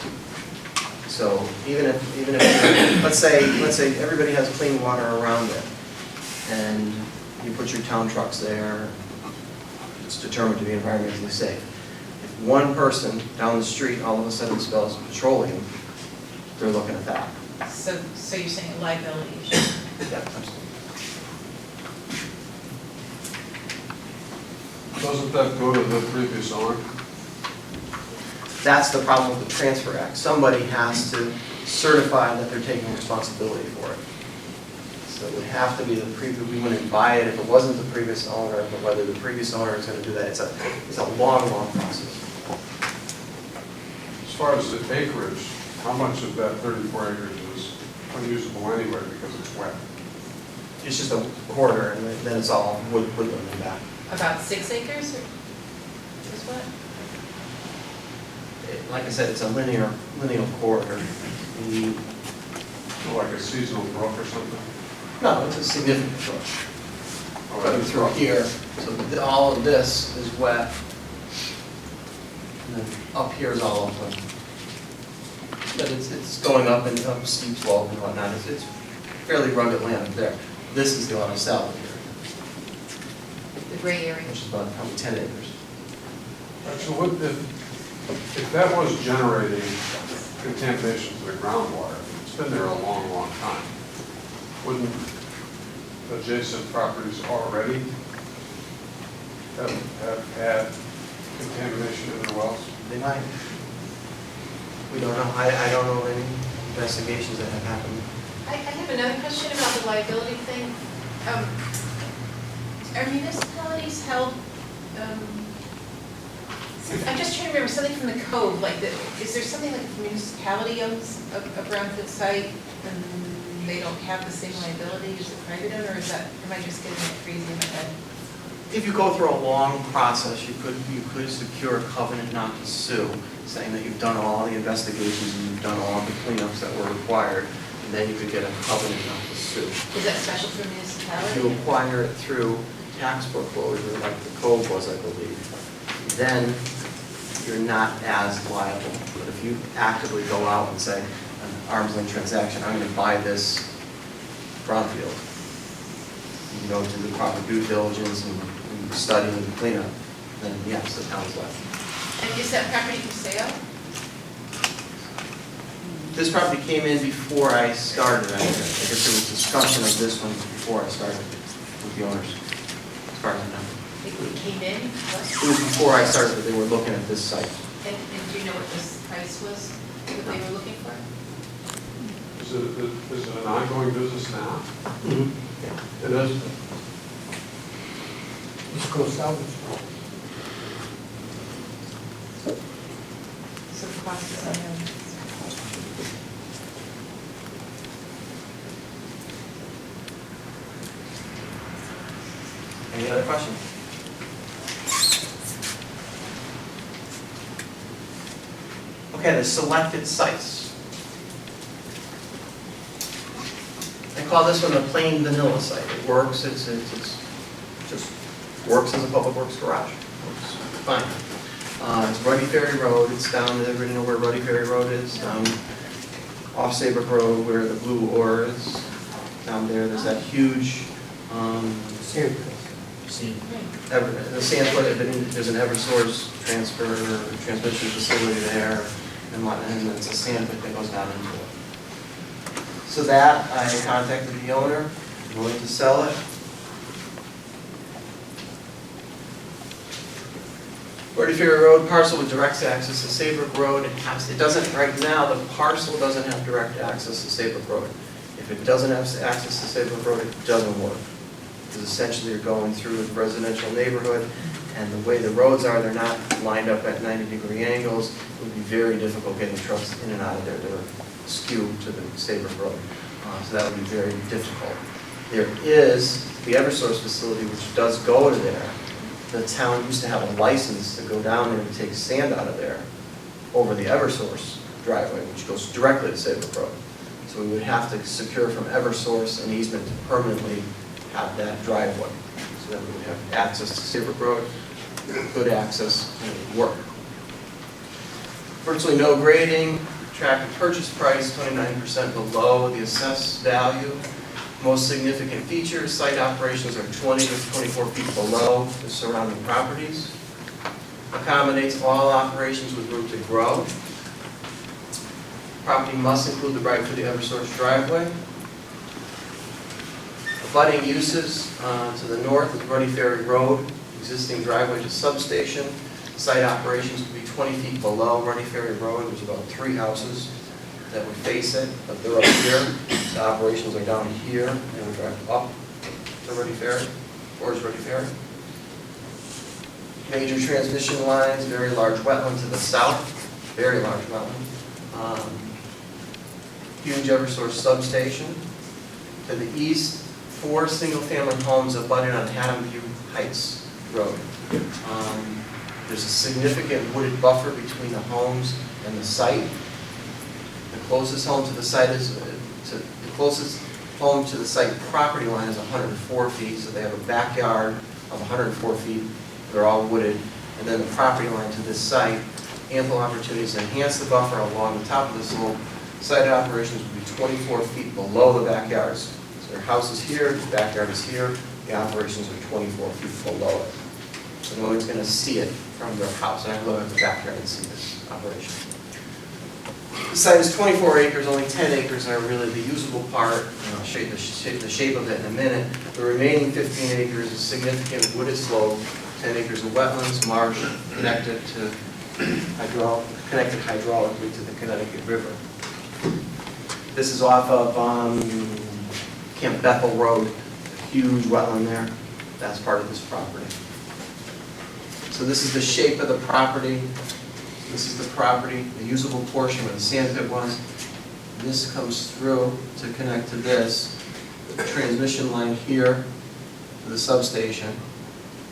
So even if let's say everybody has clean water around it, and you put your town trucks there, it's determined to be environmentally safe. If one person down the street all of a sudden smells petroleum, they're looking at that. So you're saying a liability issue? Yeah, absolutely. Doesn't that go to the previous owner? That's the problem with the Transfer Act. Somebody has to certify that they're taking responsibility for it. So it would have to be the previous, we wouldn't buy it if it wasn't the previous owner, but whether the previous owner is going to do that, it's a long, long process. As far as the acreage, how much of that 34 acres is unusable anyway because it's wet? It's just a corridor, and then it's all woodland and back. About 6 acres or is what? Like I said, it's a linear corridor. The- So like a seasonal brook or something? No, it's a significant brook. Oh, Running it's through here, so all of this is wet. And then up here is all upland. But it's going up and up steep slope and whatnot. It's fairly rugged land up there. This is the one south of here, The gray area. which is about probably 10 acres. So what, if that was generating contamination to the groundwater, it's been there a long, long time, wouldn't adjacent properties already have had contamination in their wells? They might. We don't know. I don't know any investigations that have happened. I have another question about the liability thing. Are municipalities held, I'm just trying to remember something from the code, like, is there something like the municipality owns a brownfield site and they don't have the same liability as a private owner, or is that, am I just getting it crazy in my head? If you go through a long process, you could secure a covenant not to sue, saying that you've done all the investigations and you've done all the cleanups that were required, and then you could get a covenant not to sue. Is that special for If municipality? you acquire it through tax foreclosure, like the code was, I believe, then you're not as liable. But if you actively go out and say, an arm's length transaction, I'm gonna buy this brownfield, you go do the proper due diligence and study and cleanup, then yes, the town's liable. And is that property for sale? This property came in before I started. I guess there was discussion of this one before I started with the owners, as far as I know. It came in, It was before I started that they were looking at this site. and do you know what this price was that they were looking for? Is it an ongoing business now? It is. It's closed out. So the cost is unknown. Any other questions? Okay, the selected sites. I call this one the plain vanilla site. It works, it's just works as a public works garage. Works fine. It's Ruddy Ferry Road, it's down, everybody know where Ruddy Ferry Road is? Off Saybrook Road where the blue ore is. Down there's that huge, Sand. the Sandfoot, there's an Eversource transmission facility there, and it's a Sandfoot that goes down into it. So that, I contacted the owner, willing to sell it. Ruddy Ferry Road parcel with direct access to Saybrook Road. It doesn't, right now, the parcel doesn't have direct access to Saybrook Road. If it doesn't have access to Saybrook Road, it doesn't work. Because essentially you're going through a residential neighborhood, and the way the roads are, they're not lined up at 90-degree angles. It would be very difficult getting trucks in and out of there. They're skewed to the Saybrook Road. So that would be very difficult. There is the Eversource facility, which does go to there. The town used to have a license to go down there and take sand out of there over the Eversource driveway, which goes directly to Saybrook Road. So we would have to secure from Eversource an easement to permanently have that driveway, so that we would have access to Saybrook Road, good access, and it would work. Virtually no grading, attractive purchase price, 29% below the assessed value. Most significant features, site operations are 20 to 24 feet below the surrounding properties. Accommodates all operations with room to grow. Property must include the right for the Eversource driveway. Abutting uses to the north is Ruddy Ferry Road, existing driveway to substation. Site operations will be 20 feet below Ruddy Ferry Road. There's about 3 houses that would face it, but they're up here. The operations are down here, and we drive up to Ruddy Ferry, towards Ruddy Ferry. Major transmission lines, very large wetland to the south, very large wetland. Huge Eversource substation. To the east, 4 single-family homes abutting on Haddam View Heights Road. There's a significant wooded buffer between the homes and the site. The closest home to the site property line is 104 feet, so they have a backyard of 104 feet. They're all wooded, and then the property line to this site, ample opportunities to enhance the buffer along the top of the slope. Site operations will be 24 feet below the backyards. So their house is here, the backyard is here, the operations are 24 feet below it. So no one's going to see it from their house. I go to the backyard and see this operation. The site is 24 acres, only 10 acres are really the usable part. I'll show you the shape of it in a minute. The remaining 15 acres is significant wooded slope, 10 acres of wetlands, marsh, connected hydraulically to the Connecticut River. This is off of Camp Bethel Road, huge wetland there. That's part of this property. So this is the shape of the property. This is the property, the usable portion where the sand pit was. This comes through to connect to this. The transmission line here to the substation.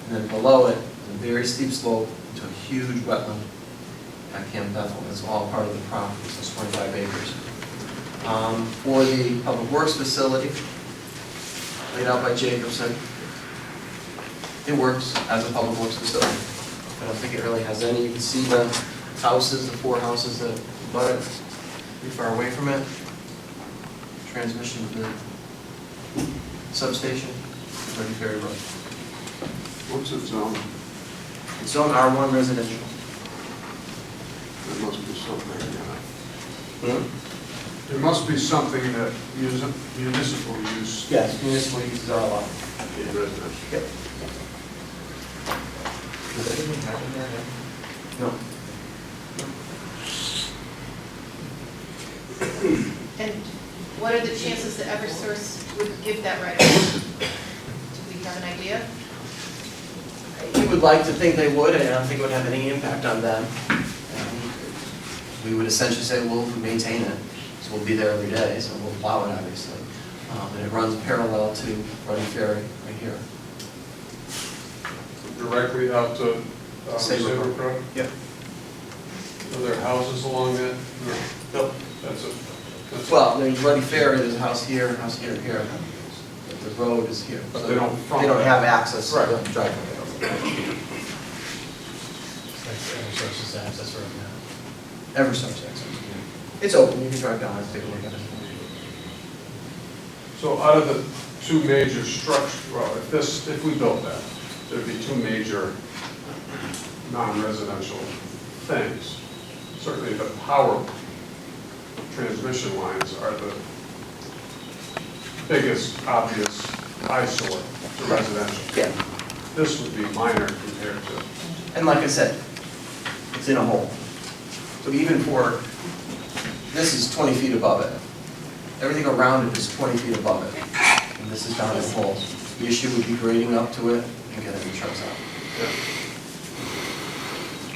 And then below it, a very steep slope to a huge wetland at Camp Bethel. That's all part of the property, so it's 25 acres. For the Public Works facility, laid out by Jacobson, it works as a Public Works facility. I don't think it really has any. You can see the houses, the 4 houses that abut it, pretty far away from it. Transmission to the substation, Ruddy Ferry Road. What's it zone? It's zone R1 residential. There must be something, There must be something that municipal use. Yes, municipal uses are allowed. In residential. Yep. Does anything happen there? No. And what are the chances that Eversource would give that right away? Do we have an idea? You would like to think they would, and I don't think it would have any impact on them. We would essentially say, we'll maintain it, so we'll be there every day, so we'll plow it, obviously. But it runs parallel to Ruddy Ferry right here. Directly out to Sabre Brook? Yep. Are there houses along that? Nope. That's Well, there's Ruddy Ferry, there's a house here, here. But the road is here. But they don't have access to the driveway. Eversource's access road now. Eversource access. It's open, you can drive down and take a look at it. So out of the 2 major structures, well, if we built that, there'd be 2 major non-residential things. Certainly the power transmission lines are the biggest obvious eyesore to residential. Yeah. This would be minor compared to, And like I said, it's in a hole. So even for, this is 20 feet above it. Everything around it is 20 feet above it. And this is down in a hole. The issue would be grading up to it and getting the trucks out.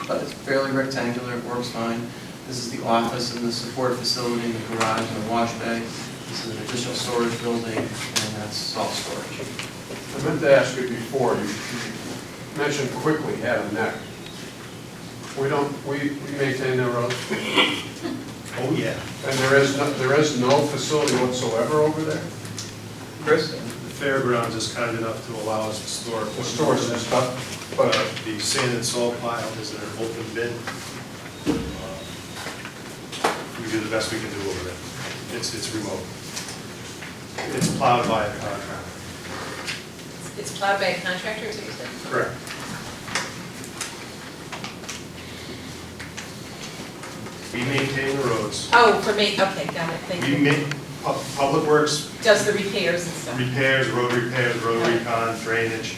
But it's fairly rectangular, it works fine. This is the office and the support facility, the garage and the wash bay. This is an additional storage building, and that's salt storage. I meant to ask you before, you mentioned quickly Haddam Neck. We maintain the roads? Oh, yeah. And there is no facility whatsoever over there? Chris? The fairgrounds is kind enough to allow us to store. The stores and stuff, but The sand and salt pile is in an open bin. We do the best we can do over there. It's remote. It's plowed by a contractor. It's plowed by a contractor, is what you said? Correct. We maintain the roads. Oh, for me, okay, got it, thank We you. make, Public Works Does the repairs and stuff? repairs, road recon, drainage.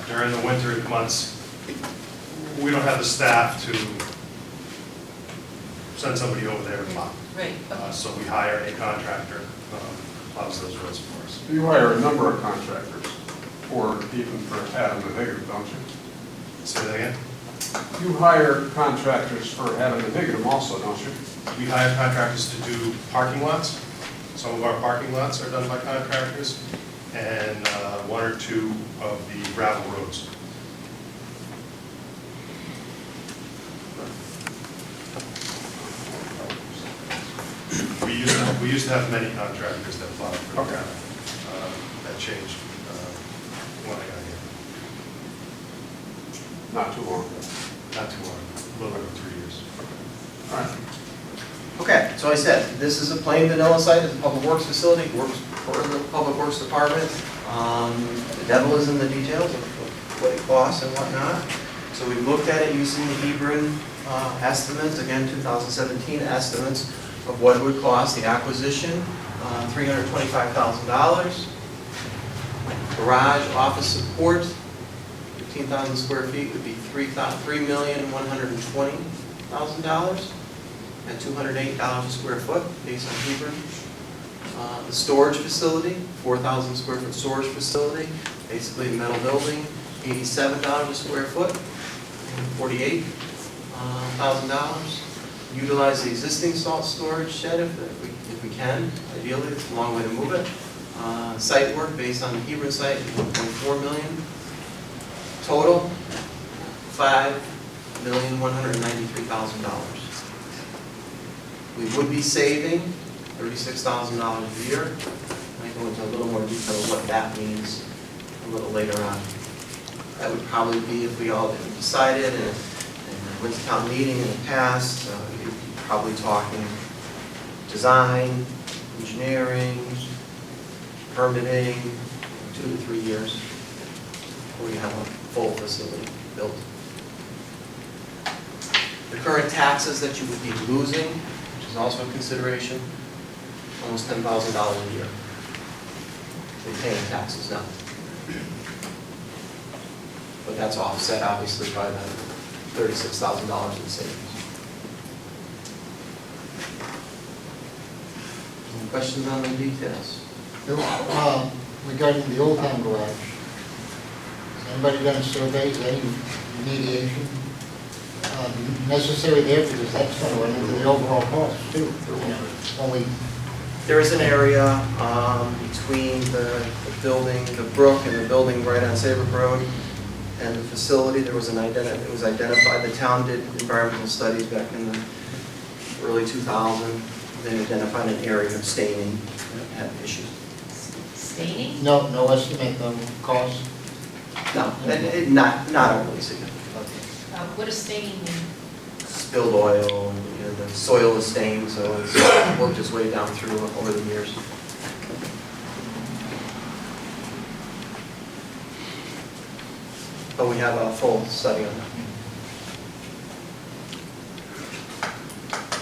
during the winter months, we don't have the staff to send somebody over there to plow. Right, So we hire a contractor, plows those roads for us. You hire a number of contractors, or even for Haddam and Higgins, don't you? Say that again? You hire contractors for Haddam and Higgins also, don't you? We hire contractors to do parking lots. Some of our parking lots are done by contractors, and one or two of the gravel roads. We used to have many contractors that plowed for the Okay. town. That changed when I got here. Not too long ago. Not too long, a little over 3 years. All right. Okay, so I said, this is a plain vanilla site, it's a public works facility, works for the public works department. The devil is in the details of what it costs and whatnot. So we've looked at it using the Hebron estimates, again, 2017 estimates of what it would cost, the acquisition, $325,000. Garage office support, 15,000 square feet would be $3,120,000 at $208 a square foot based on Hebron. The storage facility, 4,000 square foot storage facility, basically a metal building, $87 a square foot, $48,000. Utilize the existing salt storage shed if we can, ideally, it's a long way to move it. Site work based on the Hebron site, $1.4 million. Total, $5,193,000. We would be saving $36,000 a year. I go into a little more detail of what that means a little later on. That would probably be if we all decided and went to town meeting in the past, you'd be probably talking design, engineering, permitting, 2 to 3 years before you have a full facility built. The current taxes that you would be losing, which is also a consideration, almost $10,000 a year. They're paying taxes now. But that's offset obviously by the $36,000 in savings. Any questions on the details? Bill, regarding the Old Town Garage, has anybody done surveys, any remediation necessary there, because that's going to run into the overall cost too, when we. There is an area between the building, the brook, and the building right on Saybrook Road, and the facility. There was it was identified. The town did environmental studies back in the early 2000s. They identified an area of staining that had issues. staining? No estimate of cost? No, not overly significant. What does staining mean? Spilled oil, and the soil is stained, so it's worked its way down through over the years. But we have a full study on that.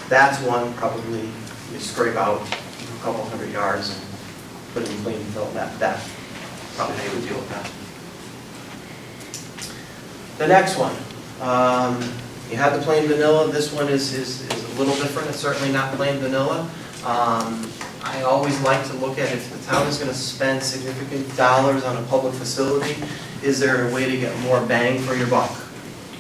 That's one probably you scrape out a couple hundred yards and put it in clean fill. That probably they would deal with that. The next one, you have the plain vanilla. This one is a little different. It's certainly not plain vanilla. I always like to look at if the town is going to spend significant dollars on a public facility, is there a way to get more bang for your buck?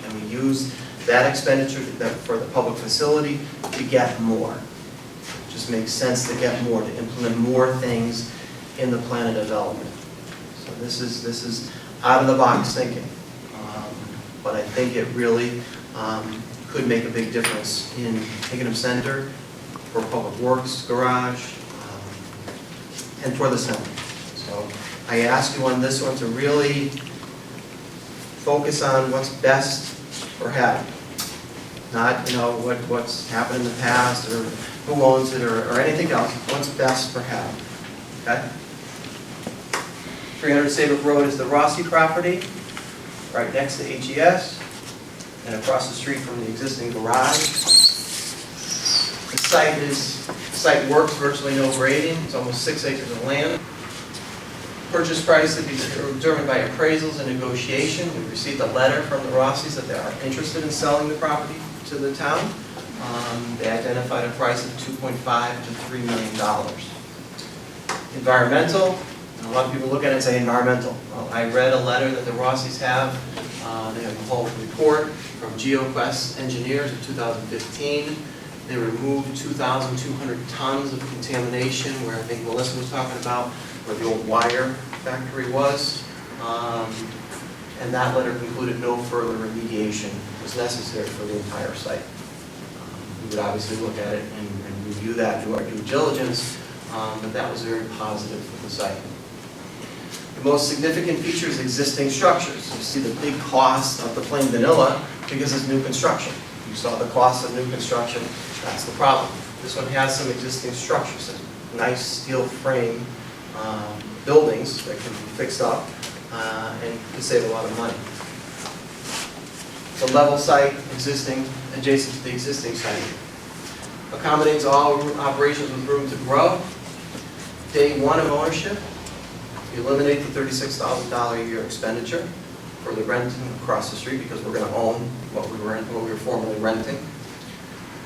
And we use that expenditure for the public facility to get more. It just makes sense to get more, to implement more things in the plan of development. So this is out of the box thinking. But I think it really could make a big difference in Hingham Center, for Public Works Garage, and for the center. So I ask you on this one to really focus on what's best for Haddam. Not, what's happened in the past, or who owns it, or anything else. What's best for Haddam, okay? 300 Saybrook Road is the Rossi property, right next to HES, and across the street from the existing garage. The site works, virtually no grading. It's almost 6 acres of land. Purchase price to be determined by appraisals and negotiation. We received a letter from the Rossies that they are interested in selling the property to the town. They identified a price of $2.5 to $3 million. Environmental, a lot of people look at it and say environmental. Well, I read a letter that the Rossies have. They have a whole report from GeoQuest engineers in 2015. They removed 2,200 tons of contamination where I think Melissa was talking about where the old wire factory was. And that letter concluded no further remediation was necessary for the entire site. We would obviously look at it and review that, do our due diligence, but that was very positive for the site. The most significant feature is existing structures. You see the big cost of the plain vanilla because it's new construction. You saw the cost of new construction, that's the problem. This one has some existing structures, some nice steel frame buildings that can be fixed up and can save a lot of money. The level site existing, adjacent to the existing site. Accommodates all operations with room to grow. Day one of ownership, you eliminate the $36,000 a year expenditure for the renting across the street because we're going to own what we were formerly renting.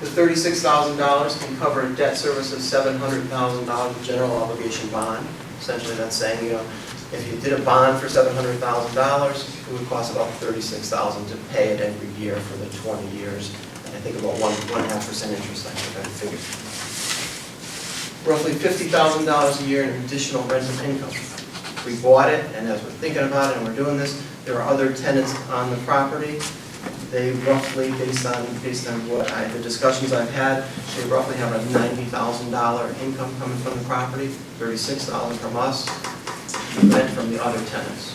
The $36,000 can cover a debt service of $700,000 of general obligation bond. Essentially that's saying, you know, if you did a bond for $700,000, it would cost about $36,000 to pay it every year for the 20 years. And I think about 1.5% interest, I think I figured. Roughly $50,000 a year in additional rental income. We bought it, and as we're thinking about it and we're doing this, there are other tenants on the property. They roughly, based on the discussions I've had, they roughly have a $90,000 income coming from the property, $36,000 from us, rent from the other tenants.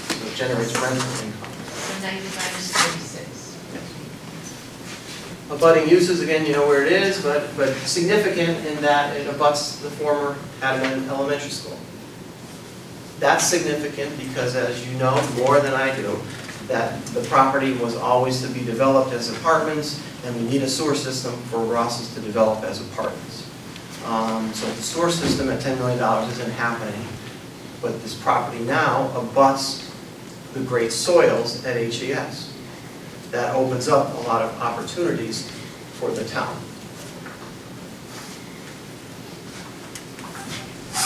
So it generates rental income. So 95 is 36. Abutting uses, again, you know where it is, but significant in that it abuts the former Haddam Elementary School. That's significant because, as you know more than I do, that the property was always to be developed as apartments, and we need a sewer system for Ross's to develop as apartments. So the sewer system at $10 million isn't happening, but this property now abuts the great soils at HES. That opens up a lot of opportunities for the town.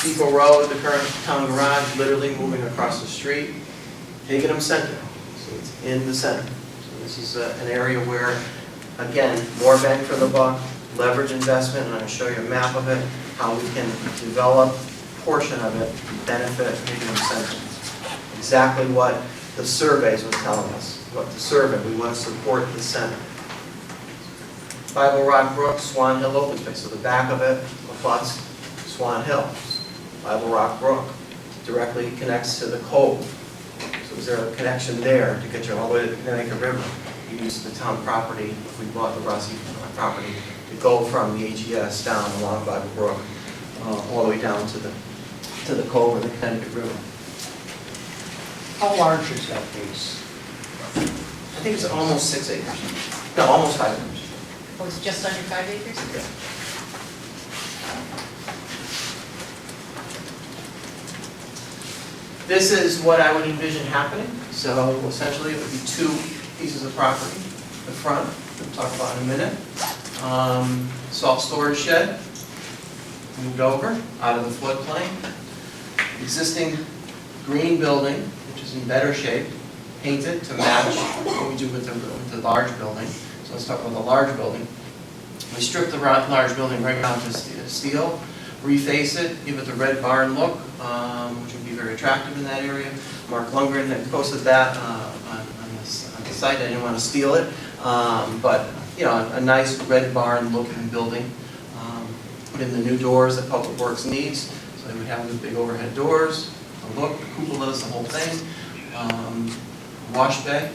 Depot Road, the current town garage, literally moving across the street. Haddam Center, so it's in the center. So this is an area where, again, more bang for the buck, leverage investment, and I'm going to show you a map of it, how we can develop a portion of it to benefit Haddam Center. Exactly what the surveys were telling us. What the survey, we want to support the center. Bible Rock Brook, Swan Hill open space, so the back of it abuts Swan Hill. Bible Rock Brook directly connects to the cove. So is there a connection there to get you all the way to the Connecticut River? We use the town property, if we bought the Rossi property, to go from the HES down along Bible Brook, all the way down to the cove and the Connecticut River. How large is that piece? I think it's almost 6 acres. No, almost 5 acres. Oh, it's just under 5 acres? Yeah. This is what I would envision happening. So essentially it would be 2 pieces of property. The front, we'll talk about in a minute. Salt storage shed, moved over out of the floodplain. Existing green building, which is in better shape, painted to match what we do with the large building. So let's talk about the large building. We strip the large building right down to steel, reface it, give it the red barn look, which would be very attractive in that area. Mark Lundgren had posted that on the site. I didn't want to steal it, but you know, a nice red barn looking building. Put in the new doors that Public Works needs, so they would have the big overhead doors, the look, the cupolas, the whole thing. Wash bay,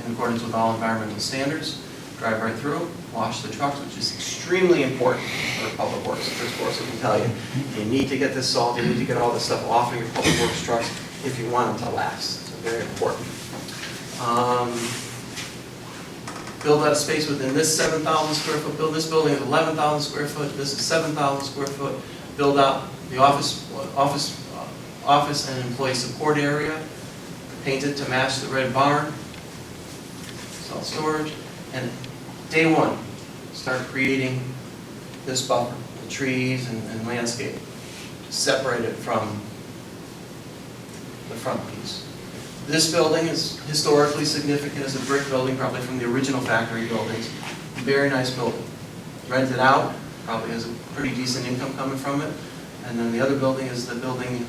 in accordance with all environmental standards. Drive right through, wash the trucks, which is extremely important for Public Works. Chris Corso can tell you, you need to get this salt, you need to get all this stuff off of your Public Works trucks if you want them to last. So very important. Build out a space within this 7,000 square foot building. This building is 11,000 square foot. This is 7,000 square foot. Build out the office office and employee support area, painted to match the red barn, salt storage, and day one, start creating this buffer, the trees and landscape, separate it from the front piece. This building is historically significant as a brick building, probably from the original factory buildings. Very nice building. Rented out, probably has a pretty decent income coming from it. And then the other building is the building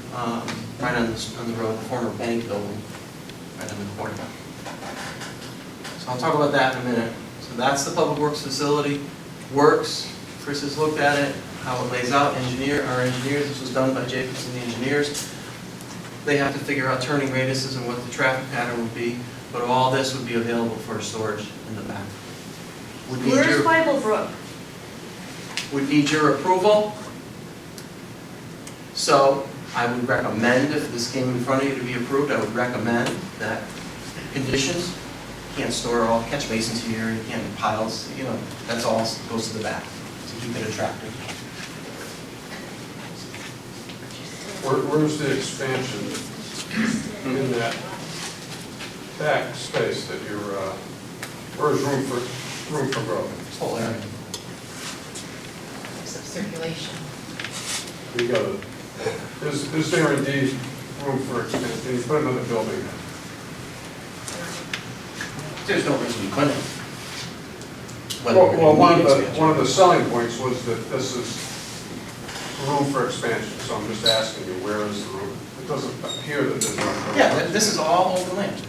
right on the road, the former bank building, right on the corner. So I'll talk about that in a minute. So that's the Public Works facility. Works, Chris has looked at it, how it lays out. Our engineers, this was done by Jacobs and the engineers. They have to figure out turning radiuses and what the traffic pattern would be, but all this would be available for storage in the back. Where's Bible Brook? Would need your approval. So I would recommend, if this came in front of you to be approved, I would recommend that conditions, you can't store all catch basins here, you can't have piles, you know, that's all goes to the back to keep it attractive. Where's the expansion in that back space that you're, where's room for growth? This whole area. Some circulation. You got it. Is there indeed room for expansion? Can you put another building in? There's no reason you couldn't. Well, one of the selling points was that this is room for expansion, so I'm just asking you, where is the room? It doesn't appear that there's room. Yeah, this is all open land.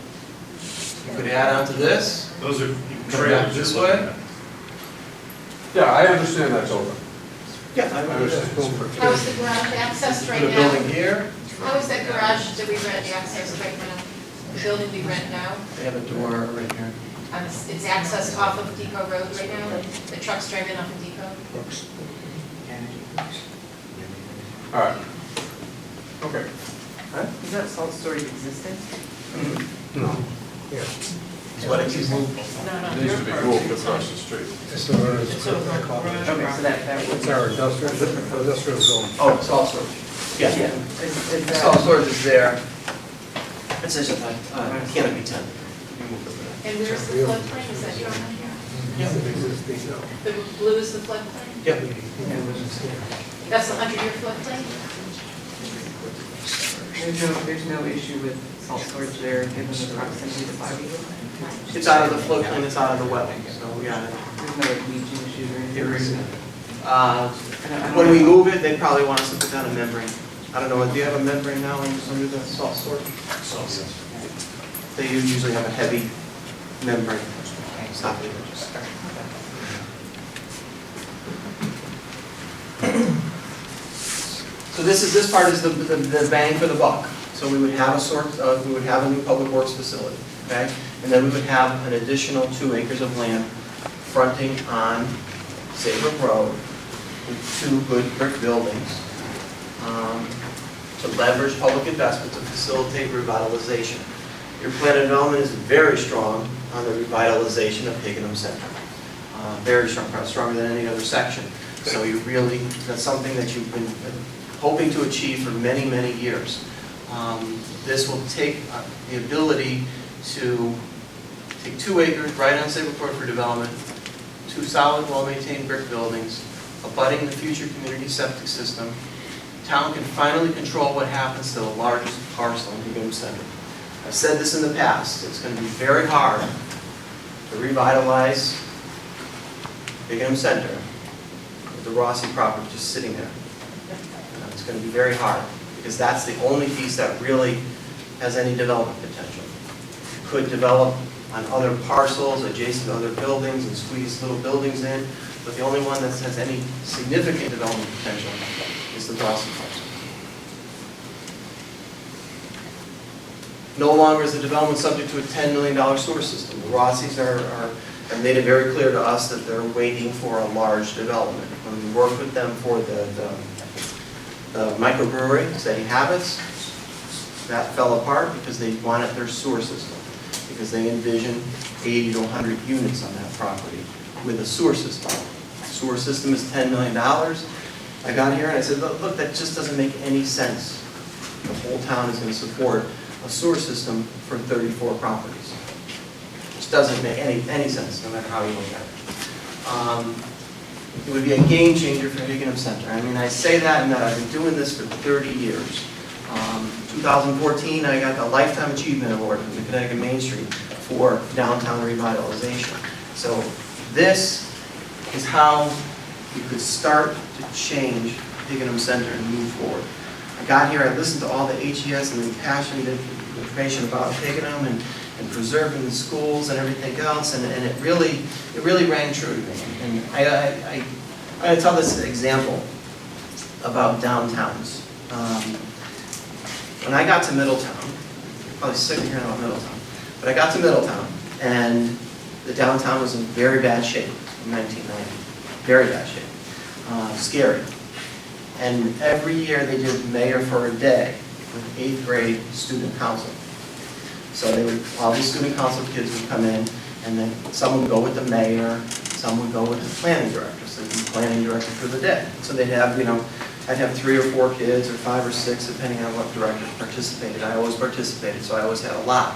You could add on to this, Those are come back this way. Yeah, I understand that's open. Yeah, I I understand. How is the garage accessed Put right a building now? here, How is that garage that we rent accessed right now? The building we rent now? they have a door right here. It's accessed off of Depot Road right now? The trucks drive in off of Depot? All right. Okay. Is that salt storage existing? No. Is what it used to be. No, It needs to be moved across the street. Okay, so that It's our industrial zone. Oh, salt storage. Yeah. Is Salt that, storage is there. It's just a canopy tent. You move it there. And where's the floodplain? Is that shown on here? Yeah. The blue is the floodplain? Yep. That's the 100-year floodplain? there's no issue with salt storage there, given the proximity to body? It's out of the floodplain, it's out of the well, so yeah. There's no like leaching issues or anything? There isn't. When we move it, they probably want us to put down a membrane. I don't know, do you have a membrane now under the salt storage? They usually have a heavy membrane. Stop it. So this part is the bang for the buck. So we would have we would have a new public works facility, okay? And then we would have an additional 2 acres of land fronting on Saybrook Road with 2 good brick buildings to leverage public investment to facilitate revitalization. Your plan of development is very strong on the revitalization of Haddam Center. Very strong, probably stronger than any other section. So you really, that's something that you've been hoping to achieve for many, many years. This will take the ability to take 2 acres right on Saybrook Road for development, 2 solid, well-maintained brick buildings, abutting the future community septic system. Town can finally control what happens to the largest parcel in Haddam Center. I've said this in the past, it's going to be very hard to revitalize Haddam Center with the Rossi property just sitting there. It's going to be very hard, because that's the only piece that really has any development potential. You could develop on other parcels adjacent to other buildings and squeeze little buildings in, but the only one that has any significant development potential is the Rossi parcel. No longer is the development subject to a $10 million sewer system. The Rossis have made it very clear to us that they're waiting for a large development. When we worked with them for the microbrewery, Steady Habits, that fell apart because they wanted their sewer system, because they envisioned 80 to 100 units on that property with a sewer system. The sewer system is $10 million. I got here and I said, look, that just doesn't make any sense. the whole town is going to support a sewer system for 34 properties. Which doesn't make any sense, no matter how you look at it. It would be a game changer for Haddam Center. I mean, I say that and that I've been doing this for 30 years. 2014, I got the Lifetime Achievement Award from the Connecticut Main Street for downtown revitalization. So this is how you could start to change Haddam Center and move forward. I got here, I listened to all the HES and the passionate information about Haddam and preserving the schools and everything else, and it really rang true to me. And I'm going to tell this example about downtowns. When I got to Middletown, you're probably sick of hearing about Middletown, but I got to Middletown, and the downtown was in very bad shape in 1990. Very bad shape. Scary. And every year they did mayor for a day with 8th grade student council. So all these student council kids would come in, and then some would go with the mayor, some would go with the planning director, so they'd be planning director for the day. So they'd have, I'd have 3 or 4 kids, or 5 or 6, depending on what director participated. I always participated, so I always had a lot.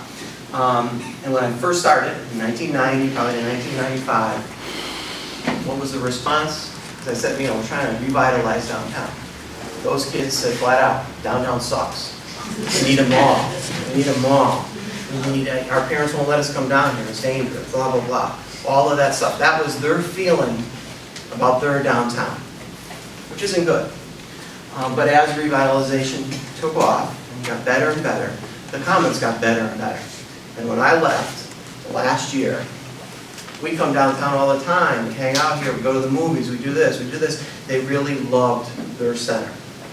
And when I first started, in 1990, probably in 1995, what was the response? As I said, we're trying to revitalize downtown. Those kids said flat out, downtown sucks. We need a mall. We need a mall. Our parents won't let us come down here, it's dangerous, blah, blah, blah. All of that stuff. That was their feeling about their downtown, which isn't good. But as revitalization took off and got better and better, the comments got better and better. And when I left last year, we come downtown all the time, we hang out here, we go to the movies, we do this, we do this. They really loved their center.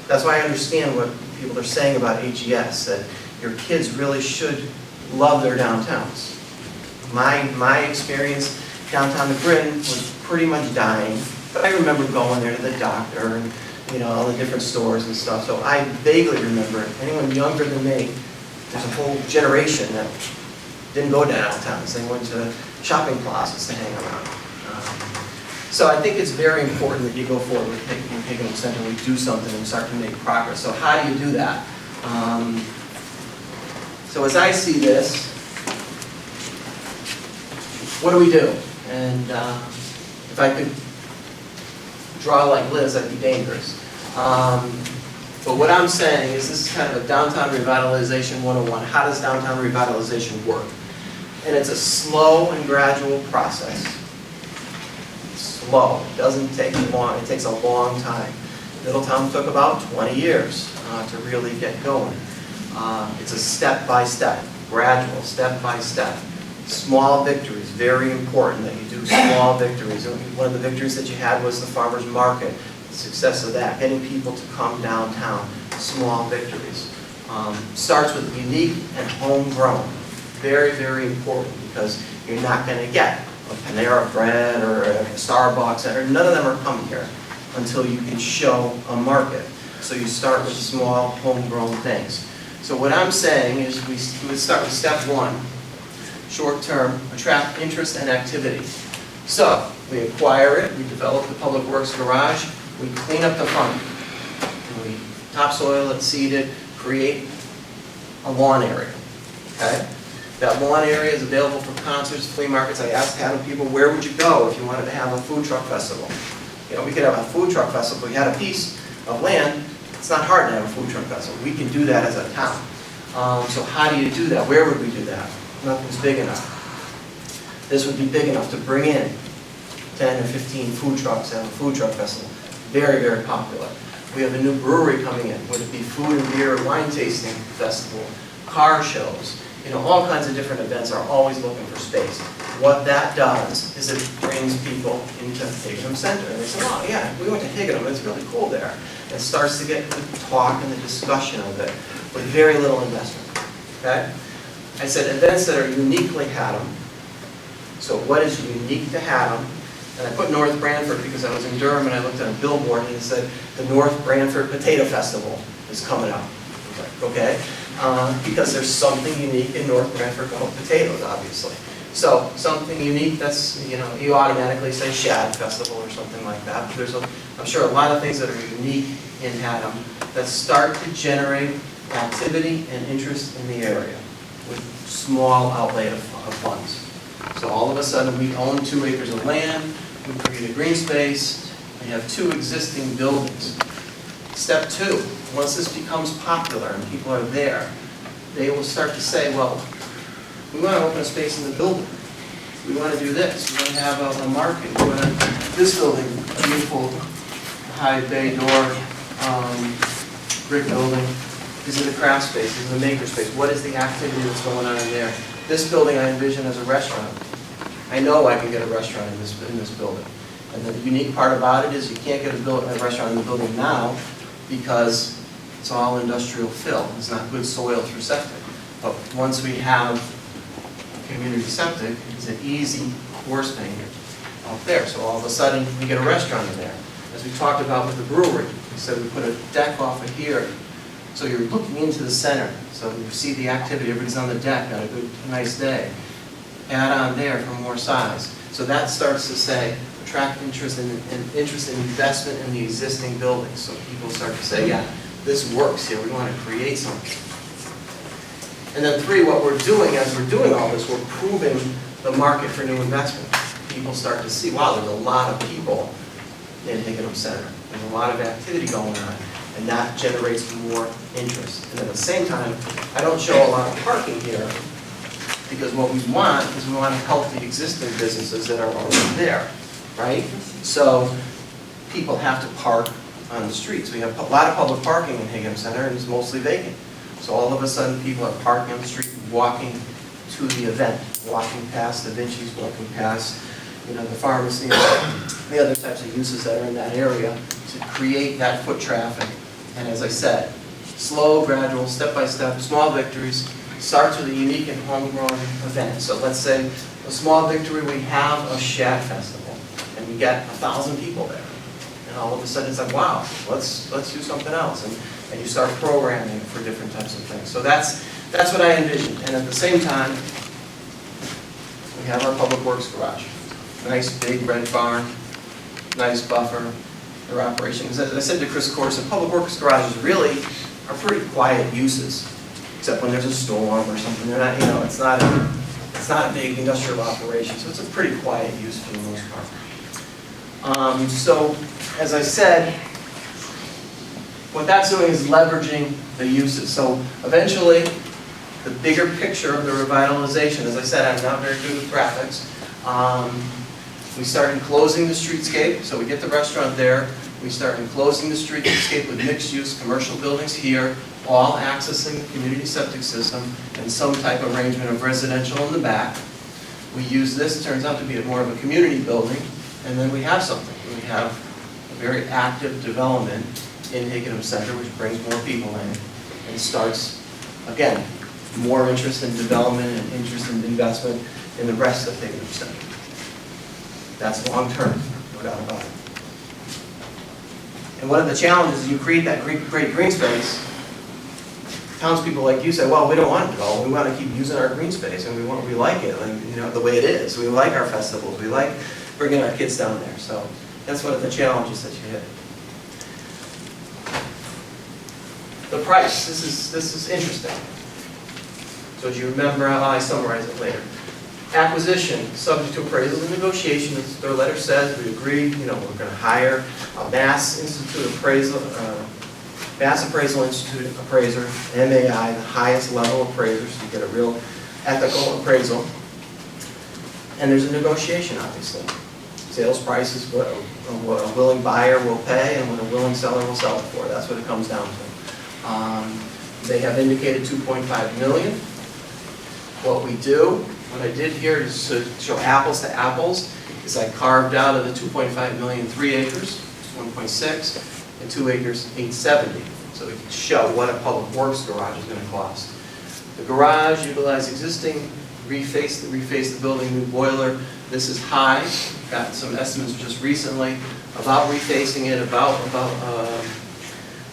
That's why I understand what people are saying about HES, that your kids really should love their downtowns. My experience downtown the Bryn was pretty much dying, but I remember going there to the doctor and all the different stores and stuff, so I vaguely remember it. Anyone younger than me, there's a whole generation that didn't go to downtowns. They went to shopping plazas to hang around. So I think it's very important that you go forward with Haddam Center and we do something and start to make progress. So how do you do that? So as I see this, what do we do? And if I could draw like Liz, that'd be dangerous. But what I'm saying is this is kind of a downtown revitalization 101. How does downtown revitalization work? And it's a slow and gradual process. Slow. It doesn't take long. It takes a long time. Middletown took about 20 years to really get going. It's a step-by-step, gradual, step-by-step. Small victories, very important that you do small victories. One of the victories that you had was the farmer's market, the success of that, getting people to come downtown, small victories. Starts with unique and homegrown. Very, very important because you're not going to get a Panera Bread or a Starbucks, or none of them are coming here until you can show a market. So you start with small, homegrown things. So what I'm saying is we would start with step 1, short term, attract interest and activity. So we acquire it, we develop the Public Works garage, we clean up the front, and we topsoil it, seed it, create a lawn area. Okay? That lawn area is available for concerts, flea markets. I asked Haddam people, where would you go if you wanted to have a food truck festival? We could have a food truck festival. We had a piece of land. It's not hard to have a food truck festival. We can do that as a town. So how do you do that? Where would we do that? Nothing's big enough. This would be big enough to bring in 10 or 15 food trucks at a food truck festival. Very, very popular. We have a new brewery coming in. Would it be food and beer, wine tasting festival, car shows? All kinds of different events are always looking for space. What that does is it brings people into Haddam Center. And they say, oh yeah, we went to Haddam, it's really cool there. It starts to get the talk and the discussion of it with very little investment. Okay? I said events that are uniquely Haddam. So what is unique to Haddam? And I put North Branford because I was in Durham and I looked at a billboard and it said the North Branford Potato Festival is coming up. Okay? Because there's something unique in North Branford called potatoes, obviously. So something unique that's, you automatically say Shad Festival or something like that. But there's, I'm sure, a lot of things that are unique in Haddam that start to generate activity and interest in the area with small outlay of funds. So all of a sudden, we own 2 acres of land, we create a green space, we have 2 existing buildings. Step 2, once this becomes popular and people are there, they will start to say, well, we want to open a space in the building. We want to do this. We want to have a market. We want to, this building, a beautiful high bay door, brick building. Is it a craft space? Is it a maker space? What is the activity that's going on in there? This building I envision as a restaurant. I know I can get a restaurant in this building. And the unique part about it is you can't get a restaurant in the building now because it's all industrial fill. It's not good soil through septic. But once we have community septic, it's an easy force main out there. So all of a sudden, we get a restaurant in there. As we talked about with the brewery, we said we put a deck off of here. So you're looking into the center. So you see the activity, everybody's on the deck on a good, nice day. Add on there for more size. So that starts to say, attract interest in investment in the existing buildings. So people start to say, yeah, this works here, we want to create something. And then 3, what we're doing as we're doing all this, we're proving the market for new investment. People start to see, wow, there's a lot of people in Haddam Center. There's a lot of activity going on, and that generates more interest. And at the same time, I don't show a lot of parking here, because what we want is we want to help the existing businesses that are already there, right? So people have to park on the streets. We have a lot of public parking in Haddam Center, and it's mostly vacant. So all of a sudden, people are parking on the street, walking to the event, walking past the Vinci's, walking past, the pharmacy, the other types of uses that are in that area to create that foot traffic. And as I said, slow, gradual, step-by-step, small victories. Starts with a unique and homegrown event. So let's say a small victory, we have a Shad Festival, and we get 1,000 people there. And all of a sudden, it's like, wow, let's do something else. And you start programming for different types of things. So that's what I envisioned. And at the same time, we have our Public Works garage. Nice big red barn, nice buffer for operation. As I said to Chris Corson, Public Works garages really are pretty quiet uses, except when there's a storm or something. They're not, it's not a big industrial operation, so it's a pretty quiet use for the most part. So, as I said, what that's doing is leveraging the uses. So eventually, the bigger picture of the revitalization, as I said, I'm not very good with graphics. We start enclosing the streetscape, so we get the restaurant there. We start enclosing the streetscape with mixed-use commercial buildings here, all accessing the community septic system and some type of arrangement of residential in the back. We use this, it turns out to be more of a community building, and then we have something. We have a very active development in Haddam Center, which brings more people in and starts, again, more interest in development and interest in investment in the rest of Haddam Center. That's long term, no doubt about it. And one of the challenges is you create that great green space. Townspeople like you say, well, we don't want it all. We want to keep using our green space, and we like it, the way it is. We like our festivals. We like bringing our kids down there. So that's one of the challenges that you hit. The price. This is interesting. So as you remember, I summarize it later. Acquisition, subject to appraisal and negotiation, as their letter says, we agree, we're going to hire a Mass Appraisal Institute appraiser, MAI, the highest level appraiser, so you get a real ethical appraisal. And there's a negotiation, obviously. Sales price is what a willing buyer will pay and what a willing seller will sell it for. That's what it comes down to. They have indicated $2.5 million. What we do, what I did here is to show apples to apples, is I carved out of the 2.5 million 3 acres, 1.6, and 2 acres, 870. So we can show what a public works garage is going to cost. The garage utilized existing, reface the building, new boiler. This is high. Got some estimates just recently about refacing it, about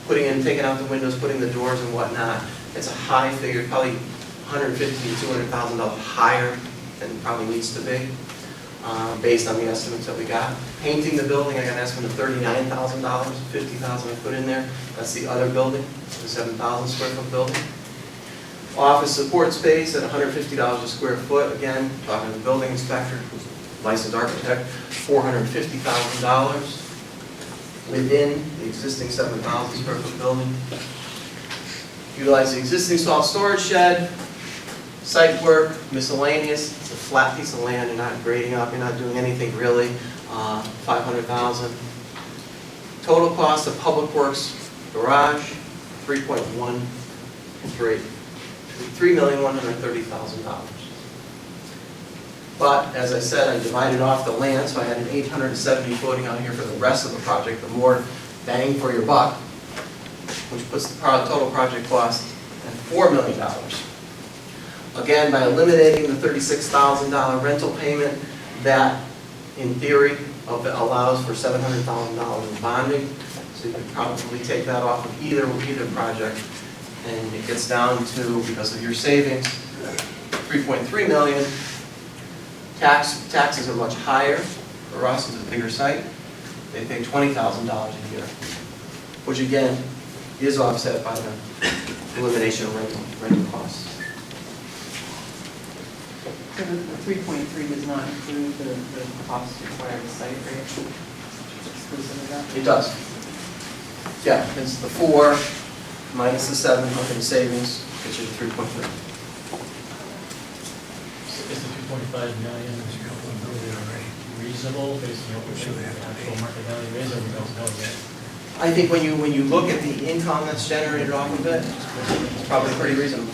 putting in, taking out the windows, putting the doors and whatnot. It's a high figure, probably $150,000 to $200,000 higher than it probably needs to be. based on the estimates that we got. Painting the building, I got an estimate of $39,000, $50,000 I put in there. That's the other building, the 7,000 square foot building. Office support space at $150 a square foot, again, talking to the building inspector, who's a licensed architect, $450,000 within the existing 7,000 square foot building. Utilize the existing salt storage shed, site work, miscellaneous, it's a flat piece of land, you're not grading up, you're not doing anything really, $500,000. Total cost of public works garage, $3,130,000. But, as I said, I divided off the land, so I had an 870 floating out here for the rest of the project, the more bang for your buck, which puts the total project cost at $4 million. Again, by eliminating the $36,000 rental payment, that, in theory, allows for $700,000 in bonding, so you could probably take that off of either project, and it gets down to, because of your savings, $3.3 million. Taxes are much higher for us, it's a bigger site. They pay $20,000 a year, which again is offset by the elimination of rental costs. So the 3.3 does not include the cost required site rate, exclusive of that? It does. Yeah, it's the 4 minus the 7, okay, savings, gets you to 3.3. Is the 2.5 million reasonable based on what the actual market value is, or we don't know yet? I think when you look at the income that's generated off of it, it's probably pretty reasonable.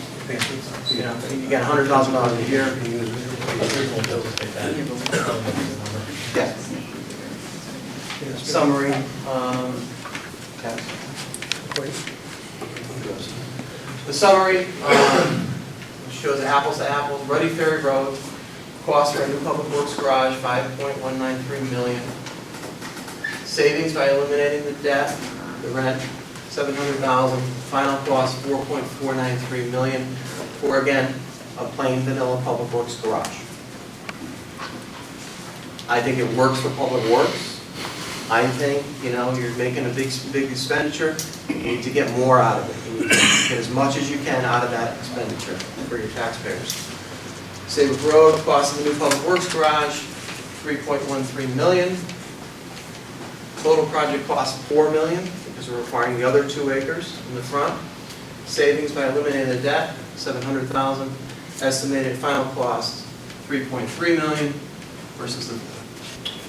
You know, you get $100,000 a year. Yeah. Summary. The summary shows apples to apples. Ruddy Ferry Road, cost for a new public works garage, $5.193 million. Savings by eliminating the debt, the rent, $700,000. Final cost, $4.493 million for, again, a plain vanilla public works garage. I think it works for public works. I think, you know, you're making a big expenditure. You need to get more out of it. You need to get as much as you can out of that expenditure for your taxpayers. Saybrook Road, cost of the new public works garage, $3.13 million. Total project cost $4 million, because we're requiring the other 2 acres in the front. Savings by eliminating the debt, $700,000. Estimated final cost, $3.3 million versus the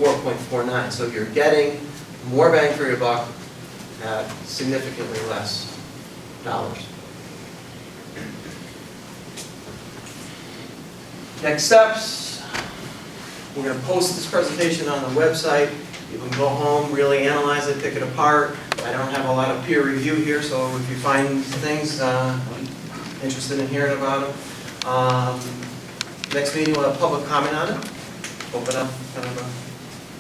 4.49. So you're getting more bang for your buck at significantly less dollars. Next steps, we're going to post this presentation on the website. You can go home, really analyze it, pick it apart. I don't have a lot of peer review here, so if you find things interested in hearing about them. Next meeting, we'll have public comment on it. Open up kind of a,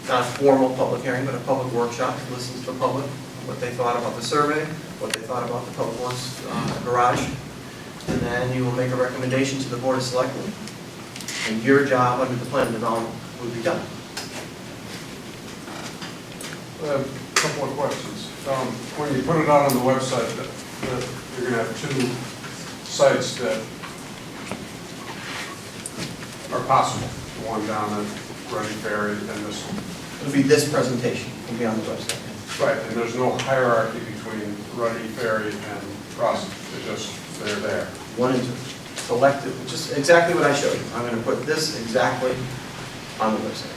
not a formal public hearing, but a public workshop. Listen to the public, what they thought about the survey, what they thought about the public works garage. And then you will make a recommendation to the Board of Selectmen. And your job under the plan development will be done. I have a couple of questions. When you put it out on the website, you're going to have 2 sites that are possible. The one down at Ruddy Ferry and this one. It'll be this presentation. It'll be on the website. Right, and there's no hierarchy between Ruddy Ferry and Rossi. They're there. 1 and 2. Selected, just exactly what I showed you. I'm going to put this exactly on the website.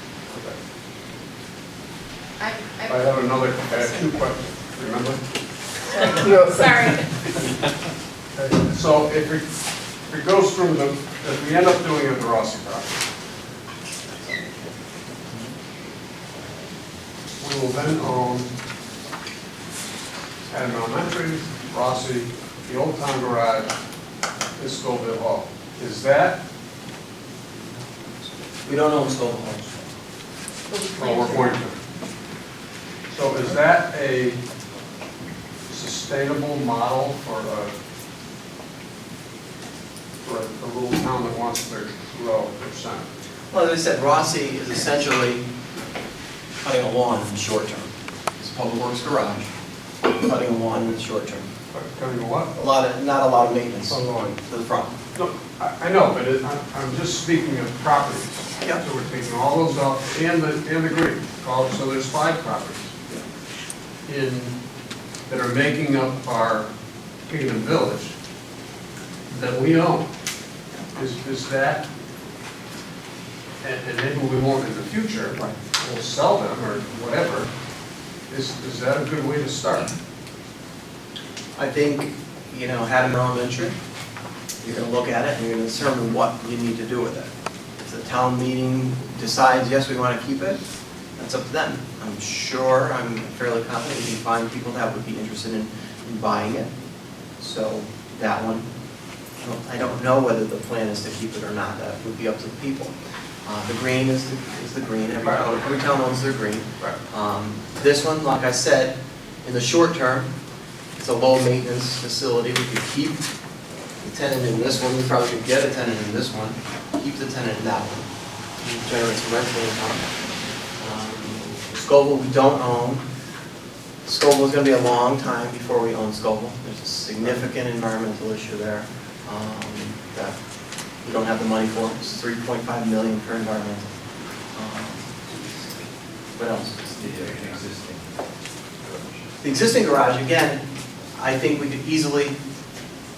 I I have 2 questions. Remember? Sorry. So if it goes through if we end up doing it the Rossi project, we will then own Haddam Elementary, Rossi, the Old Town Garage, and Scoville Hall. Is that, We don't own Scoville Hall. well, we're going to. So is that a sustainable model for a little town that wants to grow their center? Well, as I said, Rossi is essentially cutting a lawn in the short term. It's a public works garage, cutting a lawn in the short term. Coming to what? Not a lot of maintenance A lawn. to the front. No, I know, but I'm just speaking of properties. Yeah. So we're taking all those off, and the green. So there's 5 properties that are making up our Kingdom Village that we own. Is that, and maybe we won't in the future, we'll sell them or whatever, is that a good way to start? I think, Haddam Elementary, you're gonna look at it and you're gonna determine what you need to do with it. If the town meeting decides, yes, we wanna keep it, that's up to them. I'm fairly confident you can find people that would be interested in buying it. So that one, I don't know whether the plan is to keep it or not, that would be up to the people. The green is the green, every town owns their green. Right. This one, like I said, in the short term, it's a low maintenance facility. We could keep the tenant in this one, we probably could get a tenant in this one, keep the tenant in that one, and generate some rental income. Scoville we don't own. Scoville is going to be a long time before we own Scoville. There's a significant environmental issue there that we don't have the money for. It's $3.5 million for environmental. What else? The existing garage, again, I think we could easily